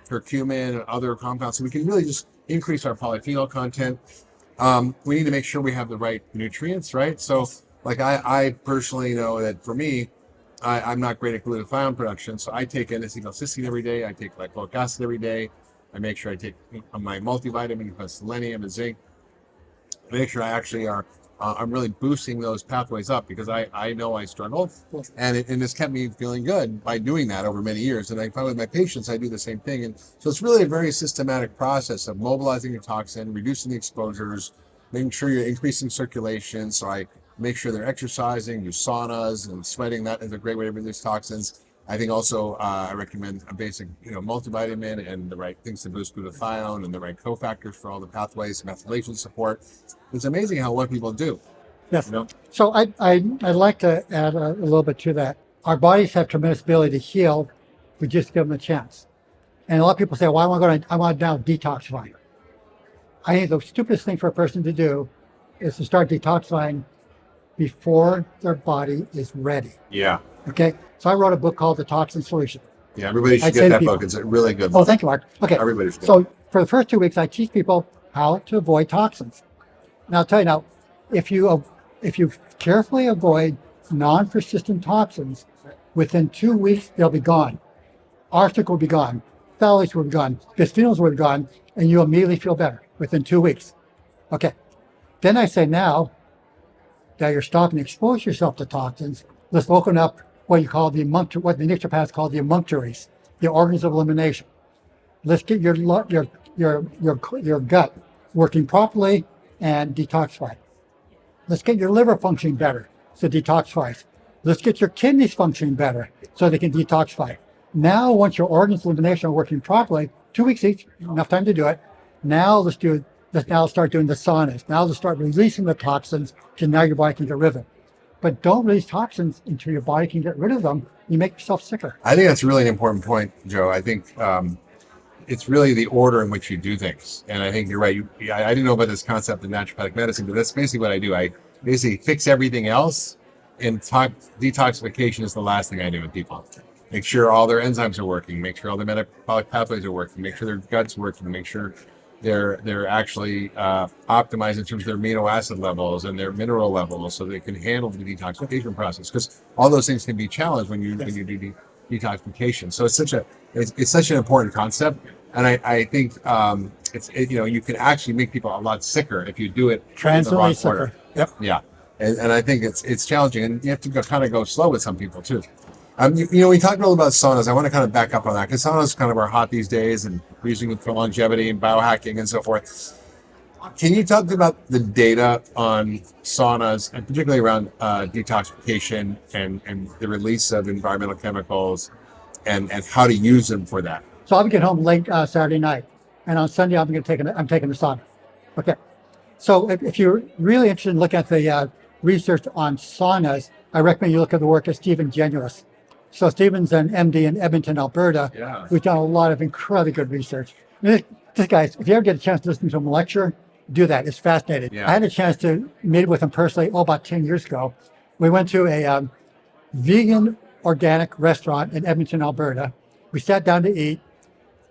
curcumin and other compounds. So we can really just increase our polyphenol content. We need to make sure we have the right nutrients, right? So I personally know that for me, I'm not great at glutathione production, so I take N-acetylcysteine every day. I take glycolic acid every day. I make sure I take my multivitamin plus selenium and zinc. I make sure I actually I'm really boosting those pathways up because I know I struggle, and it's kept me feeling good by doing that over many years. And I find with my patients, I do the same thing. And so it's really a very systematic process of mobilizing your toxin, reducing the exposures, making sure you're increasing circulation. So I make sure they're exercising, use saunas, and sweating. That is a great way to release toxins. I think also I recommend a basic, multivitamin and the right things to boost glutathione and the right cofactors for all the pathways, methylation support. It's amazing how what people do.
Yes. So I'd like to add a little bit to that. Our bodies have tremendous ability to heal if we just give them a chance. And a lot of people say, well, I want to now detoxify. I think the stupidest thing for a person to do is to start detoxifying before their body is ready.
Yeah.
Okay. So I wrote a book called The Toxin Solution.
Yeah, everybody should get that book. It's a really good book.
Oh, thank you, Mark. Okay.
Everybody should.
So for the first 2 weeks, I teach people how to avoid toxins. Now, I'll tell you now, if you carefully avoid non-persistent toxins, within 2 weeks, they'll be gone. Arsenic will be gone. Phthalates will be gone. Bisphenols will be gone. And you'll immediately feel better within 2 weeks. Okay. Then I say now that you're stopping to expose yourself to toxins, let's open up what the naturopaths call the emunctories, the organs of elimination. Let's get your gut working properly and detoxified. Let's get your liver functioning better, so it detoxifies. Let's get your kidneys functioning better, so they can detoxify. Now, once your organs of elimination are working properly, 2 weeks each, enough time to do it. Now let's start doing the saunas. Now let's start releasing the toxins, because now your body can get rid of them. But don't release toxins until your body can get rid of them. You make yourself sicker.
I think that's really an important point, Joe. I think it's really the order in which you do things. And I think you're right. I didn't know about this concept in naturopathic medicine, but that's basically what I do. I basically fix everything else, and detoxification is the last thing I do with people. Make sure all their enzymes are working, make sure all their metabolic pathways are working, make sure their gut's working, make sure they're actually optimized in terms of their amino acid levels and their mineral levels, so they can handle the detoxification process. Because all those things can be challenged when you do detoxification. So it's such an important concept, and I think you can actually make people a lot sicker if you do it in the wrong order.
Yep.
Yeah. and I think it's challenging, and you have to kind of go slow with some people too. We talked a little about saunas. I want to kind of back up on that because saunas kind of are hot these days, and we're using it for longevity and biohacking and so forth. Can you talk about the data on saunas, and particularly around detoxification and the release of environmental chemicals, and how to use them for that?
So I'll be getting home late Saturday night, and on Sunday I'm taking the sauna. Okay. So if you're really interested in looking at the research on saunas, I recommend you look at the work of Stephen Genuis. So Stephen's an MD in Edmonton, Alberta, who's done a lot of incredibly good research. This guy, if you ever get a chance to listen to him lecture, do that. It's fascinating. I had a chance to meet with him personally, about 10 years ago. We went to a vegan organic restaurant in Edmonton, Alberta. We sat down to eat.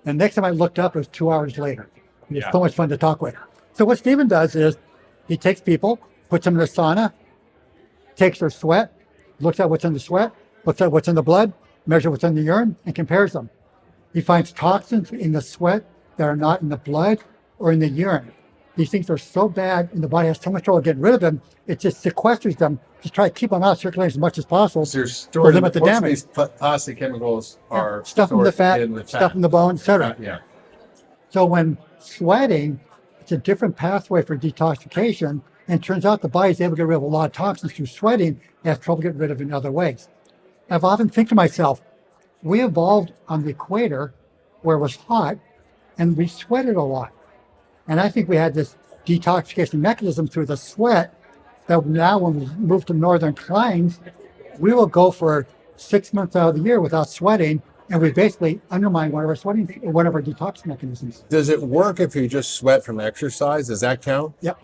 And next time I looked up, it was 2 hours later. It's so much fun to talk with. So what Stephen does is he takes people, puts them in a sauna, takes their sweat, looks at what's in the sweat, looks at what's in the blood, measures what's in the urine, and compares them. He finds toxins in the sweat that are not in the blood or in the urine. These things are so bad, and the body has so much trouble getting rid of them, it just sequesters them to try to keep them out circulating as much as possible
So they're stored
to limit the damage.
These plastic chemicals are
Stuff in the fat,
fat.
stuff in the bone, etc.
Yeah.
So when sweating, it's a different pathway for detoxification, and it turns out the body's able to get rid of a lot of toxins through sweating. It has trouble getting rid of it in other ways. I've often think to myself, we evolved on the equator where it was hot, and we sweated a lot. And I think we had this detoxification mechanism through the sweat that now when we move to northern climes, we will go for 6 months out of the year without sweating, and we basically undermine one of our detox mechanisms.
Does it work if you just sweat from exercise? Does that count?
Yep,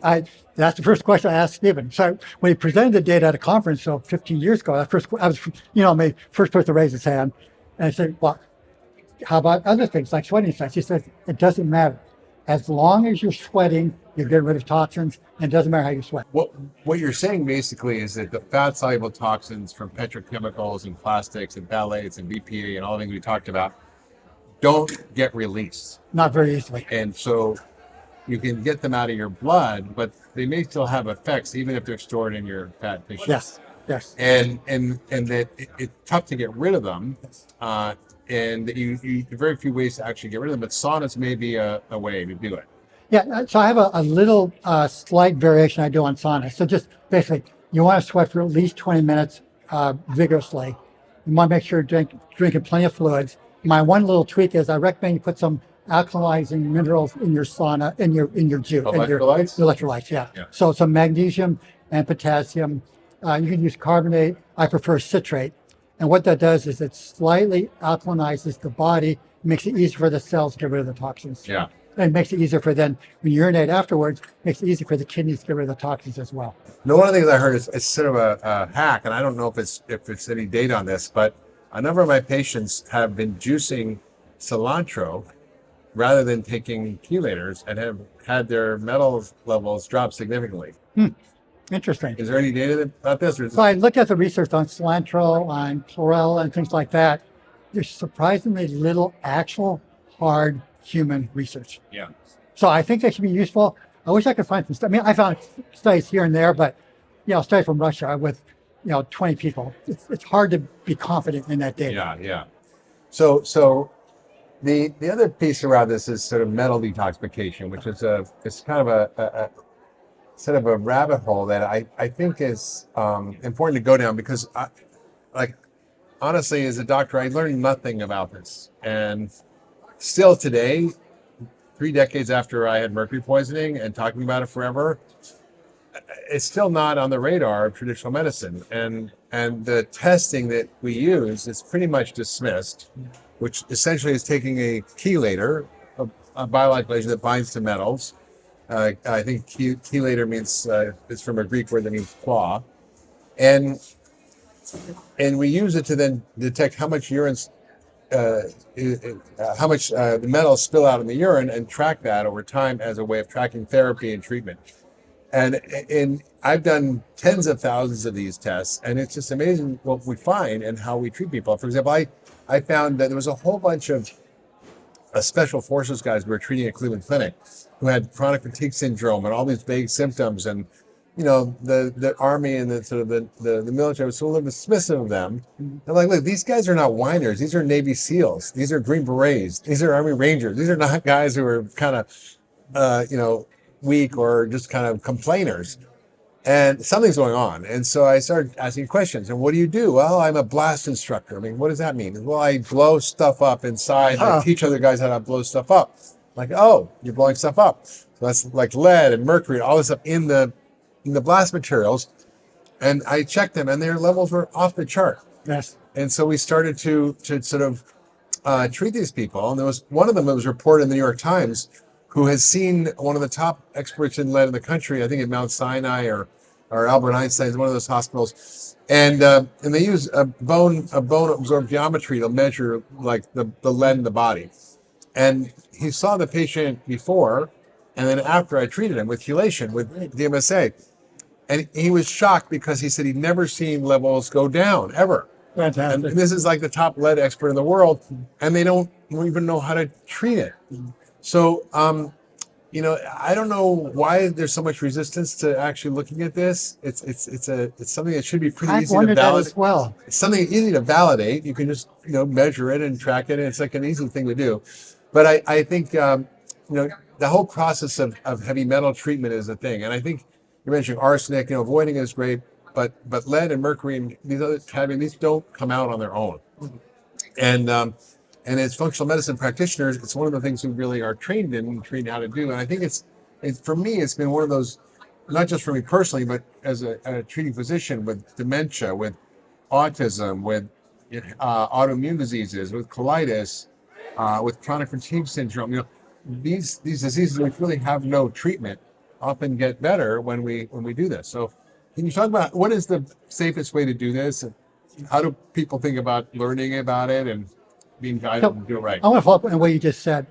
that's the first question I asked Stephen. So when he presented the data at a conference 15 years ago, I was my first person to raise his hand, and I said, "Well, how about other things like sweating effects?" He said, "It doesn't matter. As long as you're sweating, you're getting rid of toxins, and it doesn't matter how you sweat."
What you're saying basically is that the fat-soluble toxins from petrochemicals and plastics and phthalates and BPA and all the things we talked about don't get released.
Not very easily.
And so you can get them out of your blood, but they may still have effects even if they're stored in your fat tissue.
Yes.
And that it's tough to get rid of them. And that you very few ways to actually get rid of them, but saunas may be a way to do it.
Yeah, so I have a little slight variation I do on sauna. So just basically, you want to sweat for at least 20 minutes vigorously. You want to make sure you're drinking plenty of fluids. My one little tweak is I recommend you put some alkalizing minerals in your sauna, in your juice.
Electrolytes?
Electrolytes, yeah. So some magnesium and potassium. You can use carbonate. I prefer citrate. And what that does is it slightly alkalinizes the body, makes it easier for the cells to get rid of the toxins.
Yeah.
And it makes it easier for then, when you urinate afterwards, makes it easier for the kidneys to get rid of the toxins as well.
Now, one of the things I heard is it's sort of a hack, and I don't know if it's any data on this, but a number of my patients have been juicing cilantro rather than taking chelators and have had their metal levels drop significantly.
Interesting.
Is there any data about this?
So I looked at the research on cilantro, on chlorella, and things like that. There's surprisingly little actual hard human research.
Yeah.
So I think they should be useful. I wish I could find some stuff. I mean, I found studies here and there, but study from Russia with 20 people. It's hard to be confident in that data.
Yeah. So the other piece around this is sort of metal detoxification, which is it's kind of a sort of a rabbit hole that I think is important to go down because honestly, as a doctor, I learned nothing about this. And still today, 3 decades after I had mercury poisoning and talking about it forever, it's still not on the radar of traditional medicine. And the testing that we use is pretty much dismissed, which essentially is taking a chelator, a biological agent that binds to metals. I think chelator means, it's from a Greek word that means claw. And we use it to then detect how much the metals spill out in the urine and track that over time as a way of tracking therapy and treatment. And I've done tens of thousands of these tests, and it's just amazing what we find and how we treat people. For example, I found that there was a whole bunch of special forces guys we were treating at Cleveland Clinic who had chronic fatigue syndrome and all these vague symptoms, and the army and the sort of the military was a little dismissive of them. They're like, look, these guys are not whiners. These are Navy SEALs. These are Green Berets. These are Army Rangers. These are not guys who are kind of, weak or just kind of complainers. And something's going on. And so I started asking questions. And what do you do? Well, I'm a blast instructor. I mean, what does that mean? Well, I blow stuff up inside. I teach other guys how to blow stuff up. Like, oh, you're blowing stuff up. So that's like lead and mercury, all this stuff in the blast materials. And I checked them, and their levels were off the chart.
Yes.
And so we started to sort of treat these people. And there was one of them that was reported in the New York Times, who has seen one of the top experts in lead in the country, I think at Mount Sinai or Albert Einstein's, one of those hospitals, and they use a bone absorptiometry to measure like the lead in the body. And he saw the patient before, and then after I treated him with chelation with DMSA, and he was shocked because he said he'd never seen levels go down ever.
Fantastic.
And this is like the top lead expert in the world, and they don't even know how to treat it. So, I don't know why there's so much resistance to actually looking at this. It's something that should be pretty
I've
easy to
wondered that
validate.
as well.
It's something easy to validate. You can just measure it and track it, and it's like an easy thing to do. But I think the whole process of heavy metal treatment is a thing, and I think you're mentioning arsenic. Avoiding is great, but lead and mercury and these other these don't come out on their own, and as functional medicine practitioners, it's one of the things we really are trained in and trained how to do. And I think it's for me, it's been one of those, not just for me personally, but as a treating physician with dementia, with autism, with autoimmune diseases, with colitis, with chronic fatigue syndrome. These diseases which really have no treatment often get better when we do this. So can you talk about what is the safest way to do this? And how do people think about learning about it and being guided to do it right?
I want to follow up on what you just said.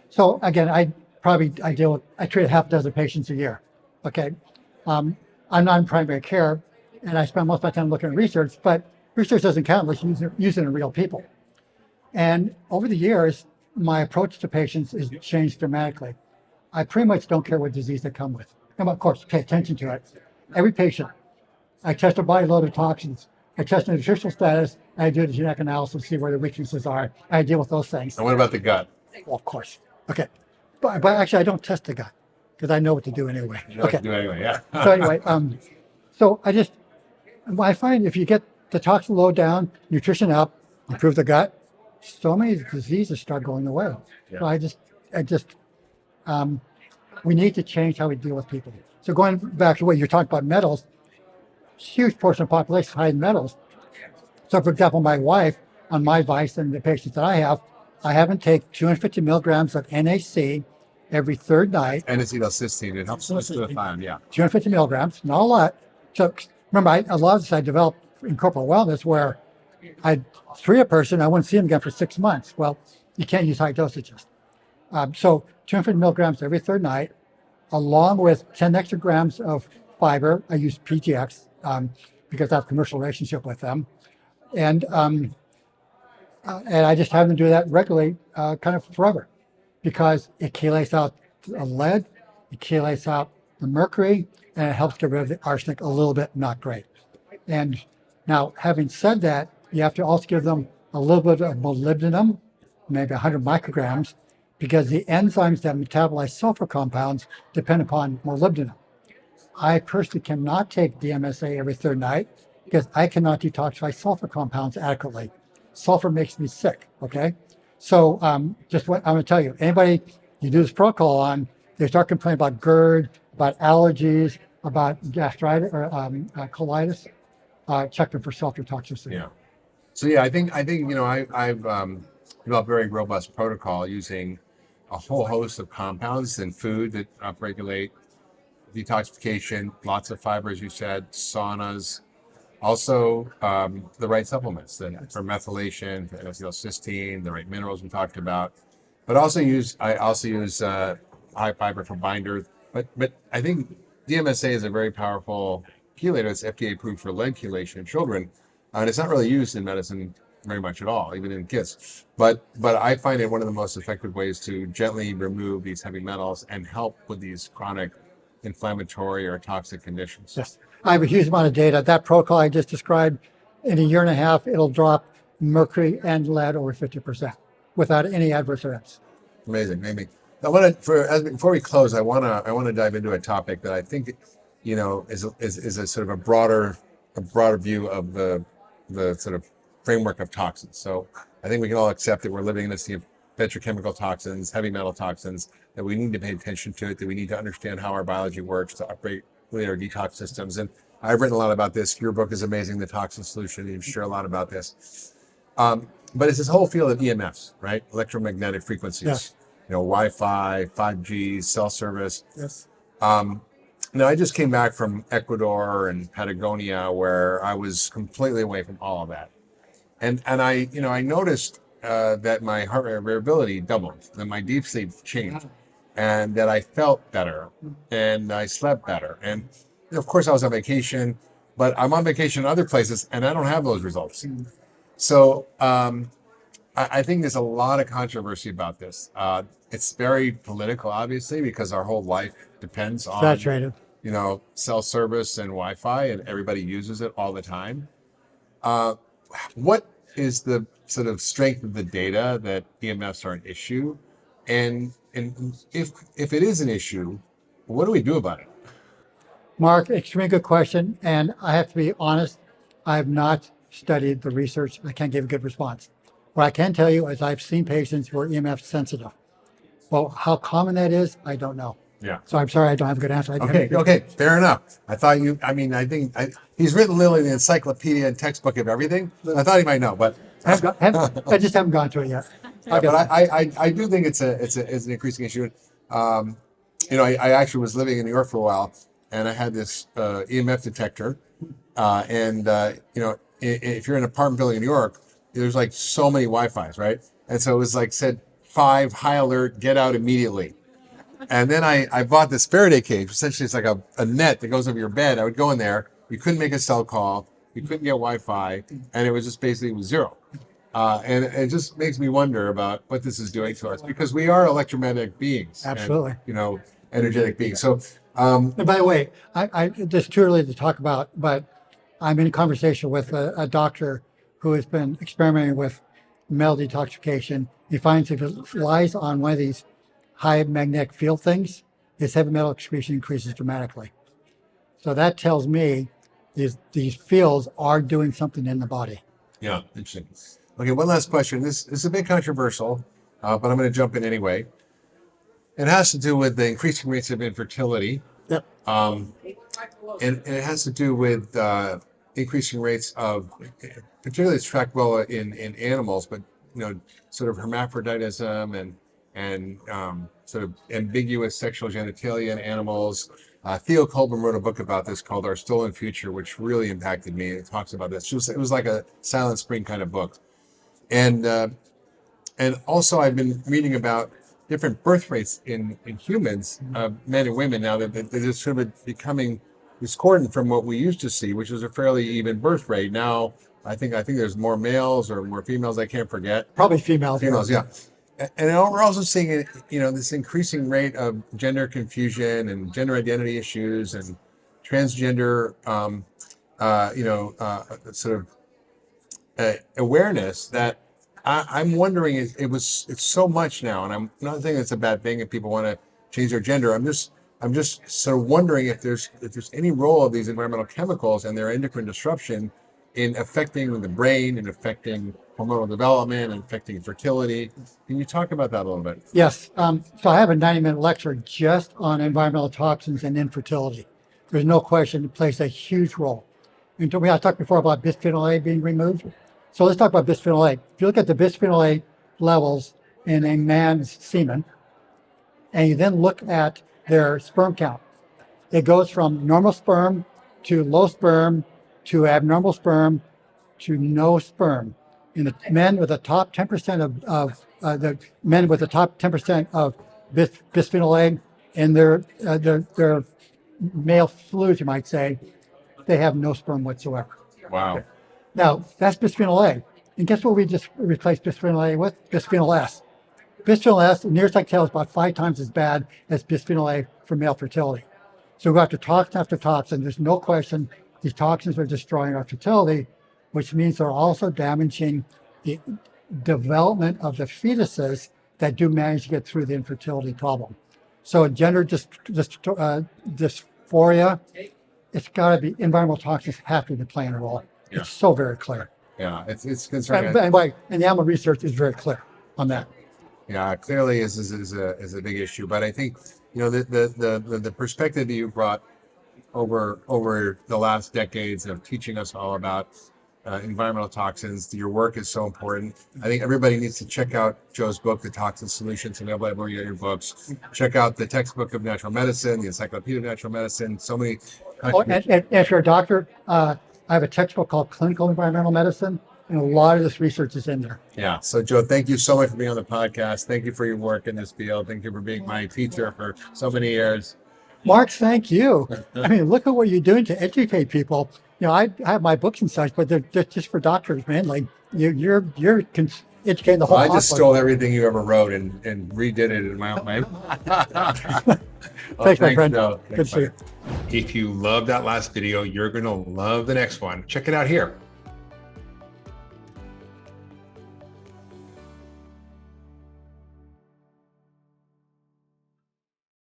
So again, I treat half a dozen patients a year. Okay. I'm not in primary care, and I spend most of my time looking at research, but research doesn't count unless you're using it in real people. And over the years, my approach to patients has changed dramatically. I pretty much don't care what disease they come with. And of course, pay attention to it. Every patient, I test a bioload of toxins. I test the nutritional status. I do the genetic analysis, see where the weaknesses are. I deal with those things.
And what about the gut?
Well, of course. Okay. But actually, I don't test the gut because I know what to do anyway.
You know what to do anyway, yeah.
So anyway, I find if you get the toxin load down, nutrition up, improve the gut, so many diseases start going away.
Yeah.
So we need to change how we deal with people. So going back to what you're talking about, metals, huge portion of the population is high in metals. So for example, my wife, on my advice and the patients that I have them take 250 milligrams of NaC every third night.
N-acetylcysteine, it helps with the fine, yeah.
250 milligrams, not a lot. So remember, a lot of this I developed in corporal wellness where I'd treat a person, I wouldn't see them again for 6 months. Well, you can't use high dosages. So 250 milligrams every third night, along with 10 extra grams of fiber. I use PGX because I have a commercial relationship with them. And I just have them do that regularly, kind of forever, because it chelates out the lead, it chelates out the mercury, and it helps get rid of the arsenic a little bit, not great. And now, having said that, you have to also give them a little bit of molybdenum, maybe 100 micrograms, because the enzymes that metabolize sulfur compounds depend upon molybdenum. I personally cannot take DMSA every third night because I cannot detoxify sulfur compounds adequately. Sulfur makes me sick, okay? So just what I'm gonna tell you, anybody you do this protocol on, they start complaining about GERD, about allergies, about gastritis or colitis, check them for sulfur toxicity.
Yeah. So yeah, I think I've developed a very robust protocol using a whole host of compounds and food that upregulate detoxification, lots of fiber, as you said, saunas, also the right supplements for methylation, for N-acetylcysteine, the right minerals we talked about, but I also use high fiber for binder. But I think DMSA is a very powerful chelator. It's FDA approved for lead chelation in children, and it's not really used in medicine very much at all, even in kids. But I find it one of the most effective ways to gently remove these heavy metals and help with these chronic inflammatory or toxic conditions.
Yes. I have a huge amount of data. That protocol I just described, in a year and a half, it'll drop mercury and lead over 50% without any adverse events.
Amazing, maybe. I want to, before we close, I want to dive into a topic that I think, is a sort of a broader view of the sort of framework of toxins. So I think we can all accept that we're living in a sea of petrochemical toxins, heavy metal toxins, that we need to pay attention to it, that we need to understand how our biology works to upgrade our detox systems. And I've written a lot about this. Your book is amazing, The Toxin Solution. You share a lot about this. But it's this whole field of EMFs, right? Electromagnetic frequencies.
Yes.
Wi-Fi, 5G, cell service.
Yes.
Now, I just came back from Ecuador and Patagonia, where I was completely away from all of that. And I noticed that my heart rate variability doubled, that my deep sleep changed, and that I felt better, and I slept better. And of course, I was on vacation, but I'm on vacation in other places, and I don't have those results. So I think there's a lot of controversy about this. It's very political, obviously, because our whole life depends on
Saturated.
Cell service and Wi-Fi, and everybody uses it all the time. What is the sort of strength of the data that EMFs are an issue? And if it is an issue, what do we do about it?
Mark, extremely good question. And I have to be honest, I have not studied the research. I can't give a good response. What I can tell you is I've seen patients who are EMF sensitive. Well, how common that is, I don't know.
Yeah.
So I'm sorry, I don't have a good answer.
Okay, fair enough. I think he's written literally the encyclopedia and textbook of everything. I thought he might know, but
I just haven't gone to it yet.
but I do think it's an increasing issue. I actually was living in New York for a while, and I had this EMF detector. If you're in an apartment building in New York, there's like so many Wi-Fi's, right? And so it was like said 5, high alert, get out immediately. And then I bought this Faraday cage. Essentially, it's like a net that goes over your bed. I would go in there. You couldn't make a cell call. You couldn't get Wi-Fi, and it was just basically zero. And it just makes me wonder about what this is doing to us, because we are electromagnetic beings.
Absolutely.
And, energetic beings. So,
And by the way, I it's too early to talk about, but I'm in conversation with a doctor who has been experimenting with metal detoxification. He finds if it lies on one of these high magnetic field things, his heavy metal excretion increases dramatically. So that tells me these fields are doing something in the body.
yeah, interesting. Okay, one last question. This is a bit controversial, but I'm going to jump in anyway. It has to do with the increasing rates of infertility.
Yep.
And it has to do with increasing rates of, particularly it's tracked well in animals, but sort of hermaphroditism and sort of ambiguous sexual genitalia in animals. Theo Kolbin wrote a book about this called Our Stolen Future, which really impacted me. It talks about this. It was like a Silent Spring kind of book. And also I've been reading about different birth rates in humans, men and women, now that it's sort of becoming discordant from what we used to see, which was a fairly even birth rate. Now, I think there's more males or more females. I can't forget.
Probably females.
Females, yeah. And we're also seeing, this increasing rate of gender confusion and gender identity issues and transgender, sort of awareness that I'm wondering, it's so much now, and I'm not saying it's a bad thing if people want to change their gender. I'm just sort of wondering if there's any role of these environmental chemicals and their endocrine disruption in affecting the brain and affecting hormonal development and affecting fertility. Can you talk about that a little bit?
Yes. So I have a 90-minute lecture just on environmental toxins and infertility. There's no question it plays a huge role. And I talked before about bisphenol A being removed. So let's talk about bisphenol A. If you look at the bisphenol A levels in a man's semen, and you then look at their sperm count, it goes from normal sperm to low sperm to abnormal sperm to no sperm. In the men with the top 10% of the men with the top 10% of bisphenol A in their male fluids, you might say, they have no sperm whatsoever.
Wow.
Now, that's bisphenol A. And guess what we just replaced bisphenol A with? Bisphenol S. Bisphenol S, nearest I can tell, is about 5 times as bad as bisphenol A for male fertility. So we go after toxin. There's no question these toxins are destroying our fertility, which means they're also damaging the development of the fetuses that do manage to get through the infertility problem. So gender dysphoria, it's got to be, environmental toxins have to be playing a role.
Yeah.
It's so very clear.
Yeah, it's concerning.
And the animal research is very clear on that.
Yeah, clearly is a big issue. But I think, the perspective that you brought over the last decades of teaching us all about environmental toxins, your work is so important. I think everybody needs to check out Joe's book, The Toxin Solution, to know more your books. Check out the textbook of natural medicine, the encyclopedia of natural medicine. So many.
And if you're a doctor, I have a textbook called Clinical Environmental Medicine, and a lot of this research is in there.
Yeah. So, Joe, thank you so much for being on the podcast. Thank you for your work in this field. Thank you for being my teacher for so many years.
Mark, thank you. I mean, look at what you're doing to educate people. I have my books and such, but they're just for doctors, man. Like you're educating the whole.
I just stole everything you ever wrote and redid it in my own way.
Thanks, my friend.
Joe.
Good to see you.
If you love that last video, you're going to love the next one. Check it out here.